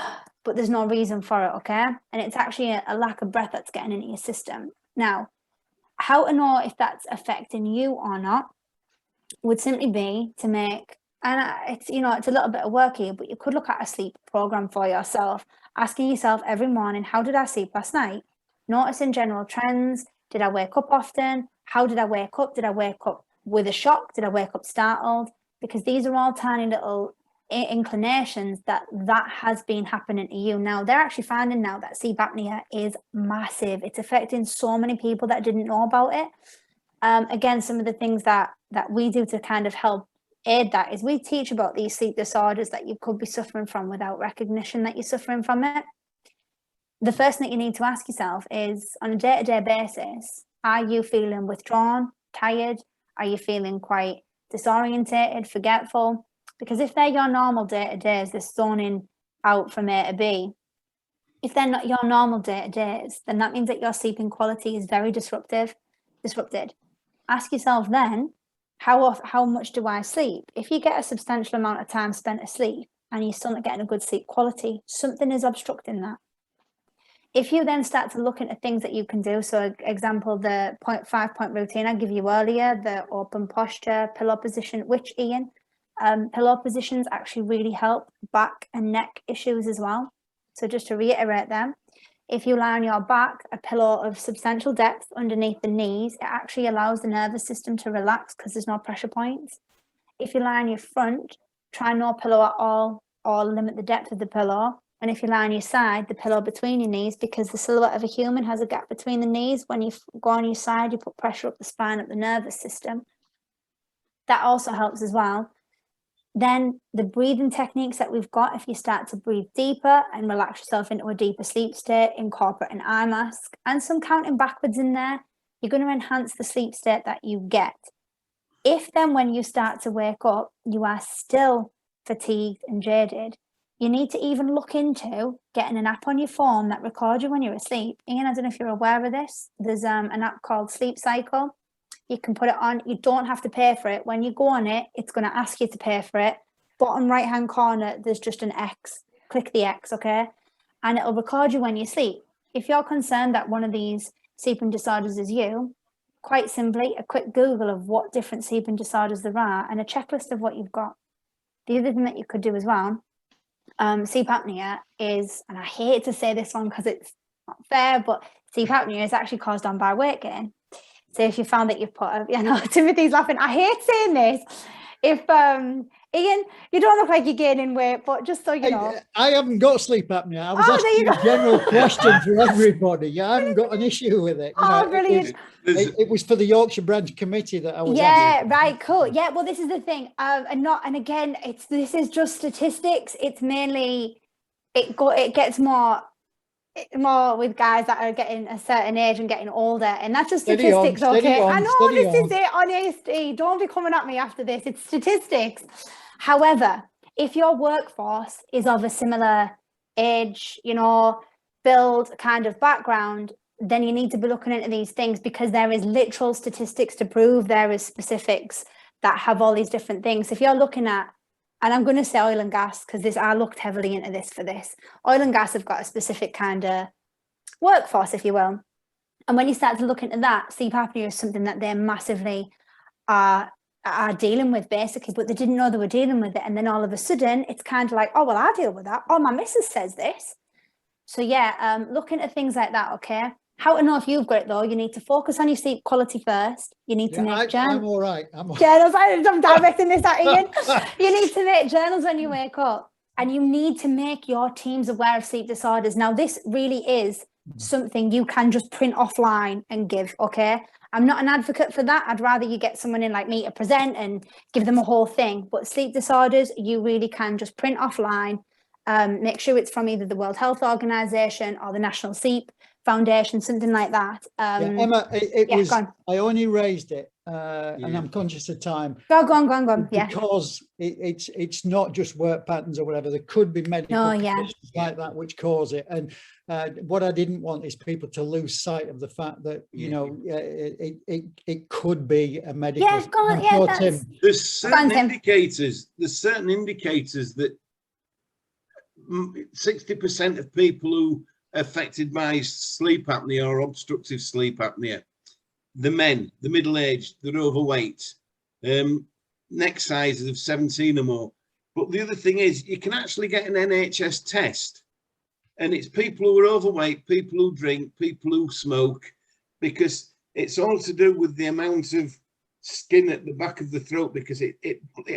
but there's no reason for it, okay? And it's actually a lack of breath that's getting into your system. Now, how to know if that's affecting you or not would simply be to make, and it's, you know, it's a little bit of work here, but you could look at a sleep program for yourself, asking yourself every morning, how did I sleep last night? Noticing general trends. Did I wake up often? How did I wake up? Did I wake up with a shock? Did I wake up startled? Because these are all tiny little inclinations that has been happening to you. Now, they're actually finding now that sleep apnea is massive. It's affecting so many people that didn't know about it. Again, some of the things that we do to kind of help aid that is we teach about these sleep disorders that you could be suffering from without recognition that you're suffering from it. The first thing that you need to ask yourself is, on a day-to-day basis, are you feeling withdrawn, tired? Are you feeling quite disorientated, forgetful? Because if they're your normal day-to-days, they're zoning out from A to B. If they're not your normal day-to-days, then that means that your sleeping quality is very disrupted. Ask yourself then, how much do I sleep? If you get a substantial amount of time spent asleep and you're still not getting a good sleep quality, something is obstructing that. If you then start to look into things that you can do, so example, the 5-point routine I gave you earlier, the open posture, pillow position, which Ian, pillow positions actually really help back and neck issues as well. So just to reiterate them, if you lie on your back, a pillow of substantial depth underneath the knees, it actually allows the nervous system to relax because there's no pressure points. If you lie on your front, try no pillow at all or limit the depth of the pillow. And if you lie on your side, the pillow between your knees, because the silhouette of a human has a gap between the knees. When you go on your side, you put pressure up the spine, up the nervous system. That also helps as well. Then the breathing techniques that we've got, if you start to breathe deeper and relax yourself into a deeper sleep state, incorporate an eye mask and some counting backwards in there, you're going to enhance the sleep state that you get. If then when you start to wake up, you are still fatigued and jaded, you need to even look into getting an app on your phone that records you when you're asleep. Ian, I don't know if you're aware of this. There's an app called Sleep Cycle. You can put it on. You don't have to pay for it. When you go on it, it's going to ask you to pay for it. Bottom right-hand corner, there's just an X. Click the X, okay? And it'll record you when you sleep. If you're concerned that one of these sleeping disorders is you, quite simply, a quick Google of what different sleeping disorders there are and a checklist of what you've got. The other thing that you could do as well, sleep apnea is, and I hate to say this one because it's not fair, but sleep apnea is actually caused on by weight gain. So if you found that you've put, Timothy's laughing. I hate saying this. If Ian, you don't look like you're gaining weight, but just so you know, I haven't got sleep apnea. I was asking a general question for everybody. I haven't got an issue with it. Brilliant. It was for the Yorkshire Branch committee that I was. Yeah, right, cool. Yeah, well, this is the thing, and again, this is just statistics. It's mainly it gets more with guys that are getting a certain age and getting older, and that's just statistics. Okay, I know this is it. Honesty, don't be coming at me after this. It's statistics. However, if your workforce is of a similar age, build, kind of background, then you need to be looking into these things, because there is literal statistics to prove there is specifics that have all these different things. If you're looking at, and I'm going to say oil and gas, because I looked heavily into this for this. Oil and gas have got a specific kind of workforce, if you will. And when you start to look into that, sleep apnea is something that they massively are dealing with, basically, but they didn't know they were dealing with it. And then all of a sudden, it's kind of like, oh, well, I deal with that. Oh, my missus says this. So yeah, look into things like that, okay? How to know if you've got it, though, you need to focus on your sleep quality first. You need to make journals. I'm all right. Journals. I'm directing this at Ian. You need to make journals when you wake up, and you need to make your teams aware of sleep disorders. Now, this really is something you can just print offline and give, okay? I'm not an advocate for that. I'd rather you get someone in like me to present and give them a whole thing. But sleep disorders, you really can just print offline, make sure it's from either the World Health Organization or the National Sleep Foundation, something like that. Emma, it yeah, was, go on. I only raised it and I'm conscious of time. Go on. Yeah. Because it's not just work patterns or whatever. There could be medical conditions like that which cause it. And what I didn't want is people to lose sight of the fact that, you know, it could be a medical. Yeah, go on. Tim. There's certain indicators. There's certain indicators that 60% of people who are affected by sleep apnea or obstructive sleep apnea, the men, the middle-aged, they're overweight, neck sizes of 17 or more. But the other thing is, you can actually get an NHS test, and it's people who are overweight, people who drink, people who smoke, because it's all to do with the amount of skin at the back of the throat, because it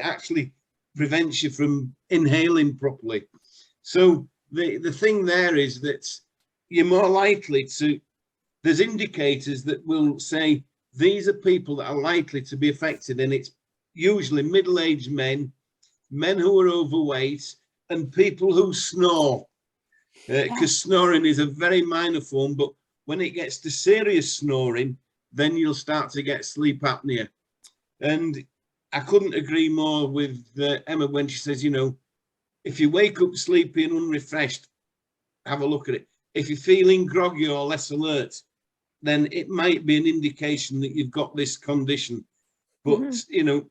actually prevents you from inhaling properly. So the thing there is that you're more likely to, there's indicators that will say these are people that are likely to be affected, and it's usually middle-aged men, men who are overweight, and people who snore, because snoring is a very minor form, but when it gets to serious snoring, then you'll start to get sleep apnea. And I couldn't agree more with Emma when she says, you know, if you wake up sleepy and unrefreshed, have a look at it. If you're feeling groggy or less alert, then it might be an indication that you've got this condition. But, you know,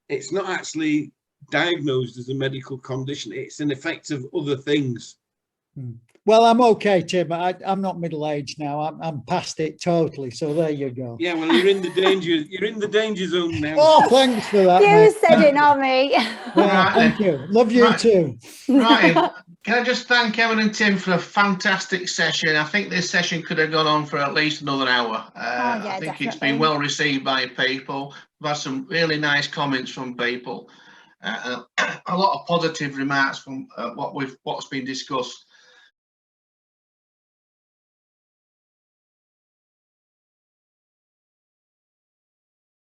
it's not actually diagnosed as a medical condition. It's an effect of other things. Well, I'm okay, Tim. I'm not middle-aged now. I'm past it totally. So there you go. Yeah, well, you're in the danger zone now. Oh, thanks for that. You said it, not me. Yeah, thank you. Love you too. Right. Can I just thank Evan and Tim for a fantastic session? I think this session could have gone on for at least another hour. I think it's been well received by people. We've had some really nice comments from people. A lot of positive remarks from what's been discussed.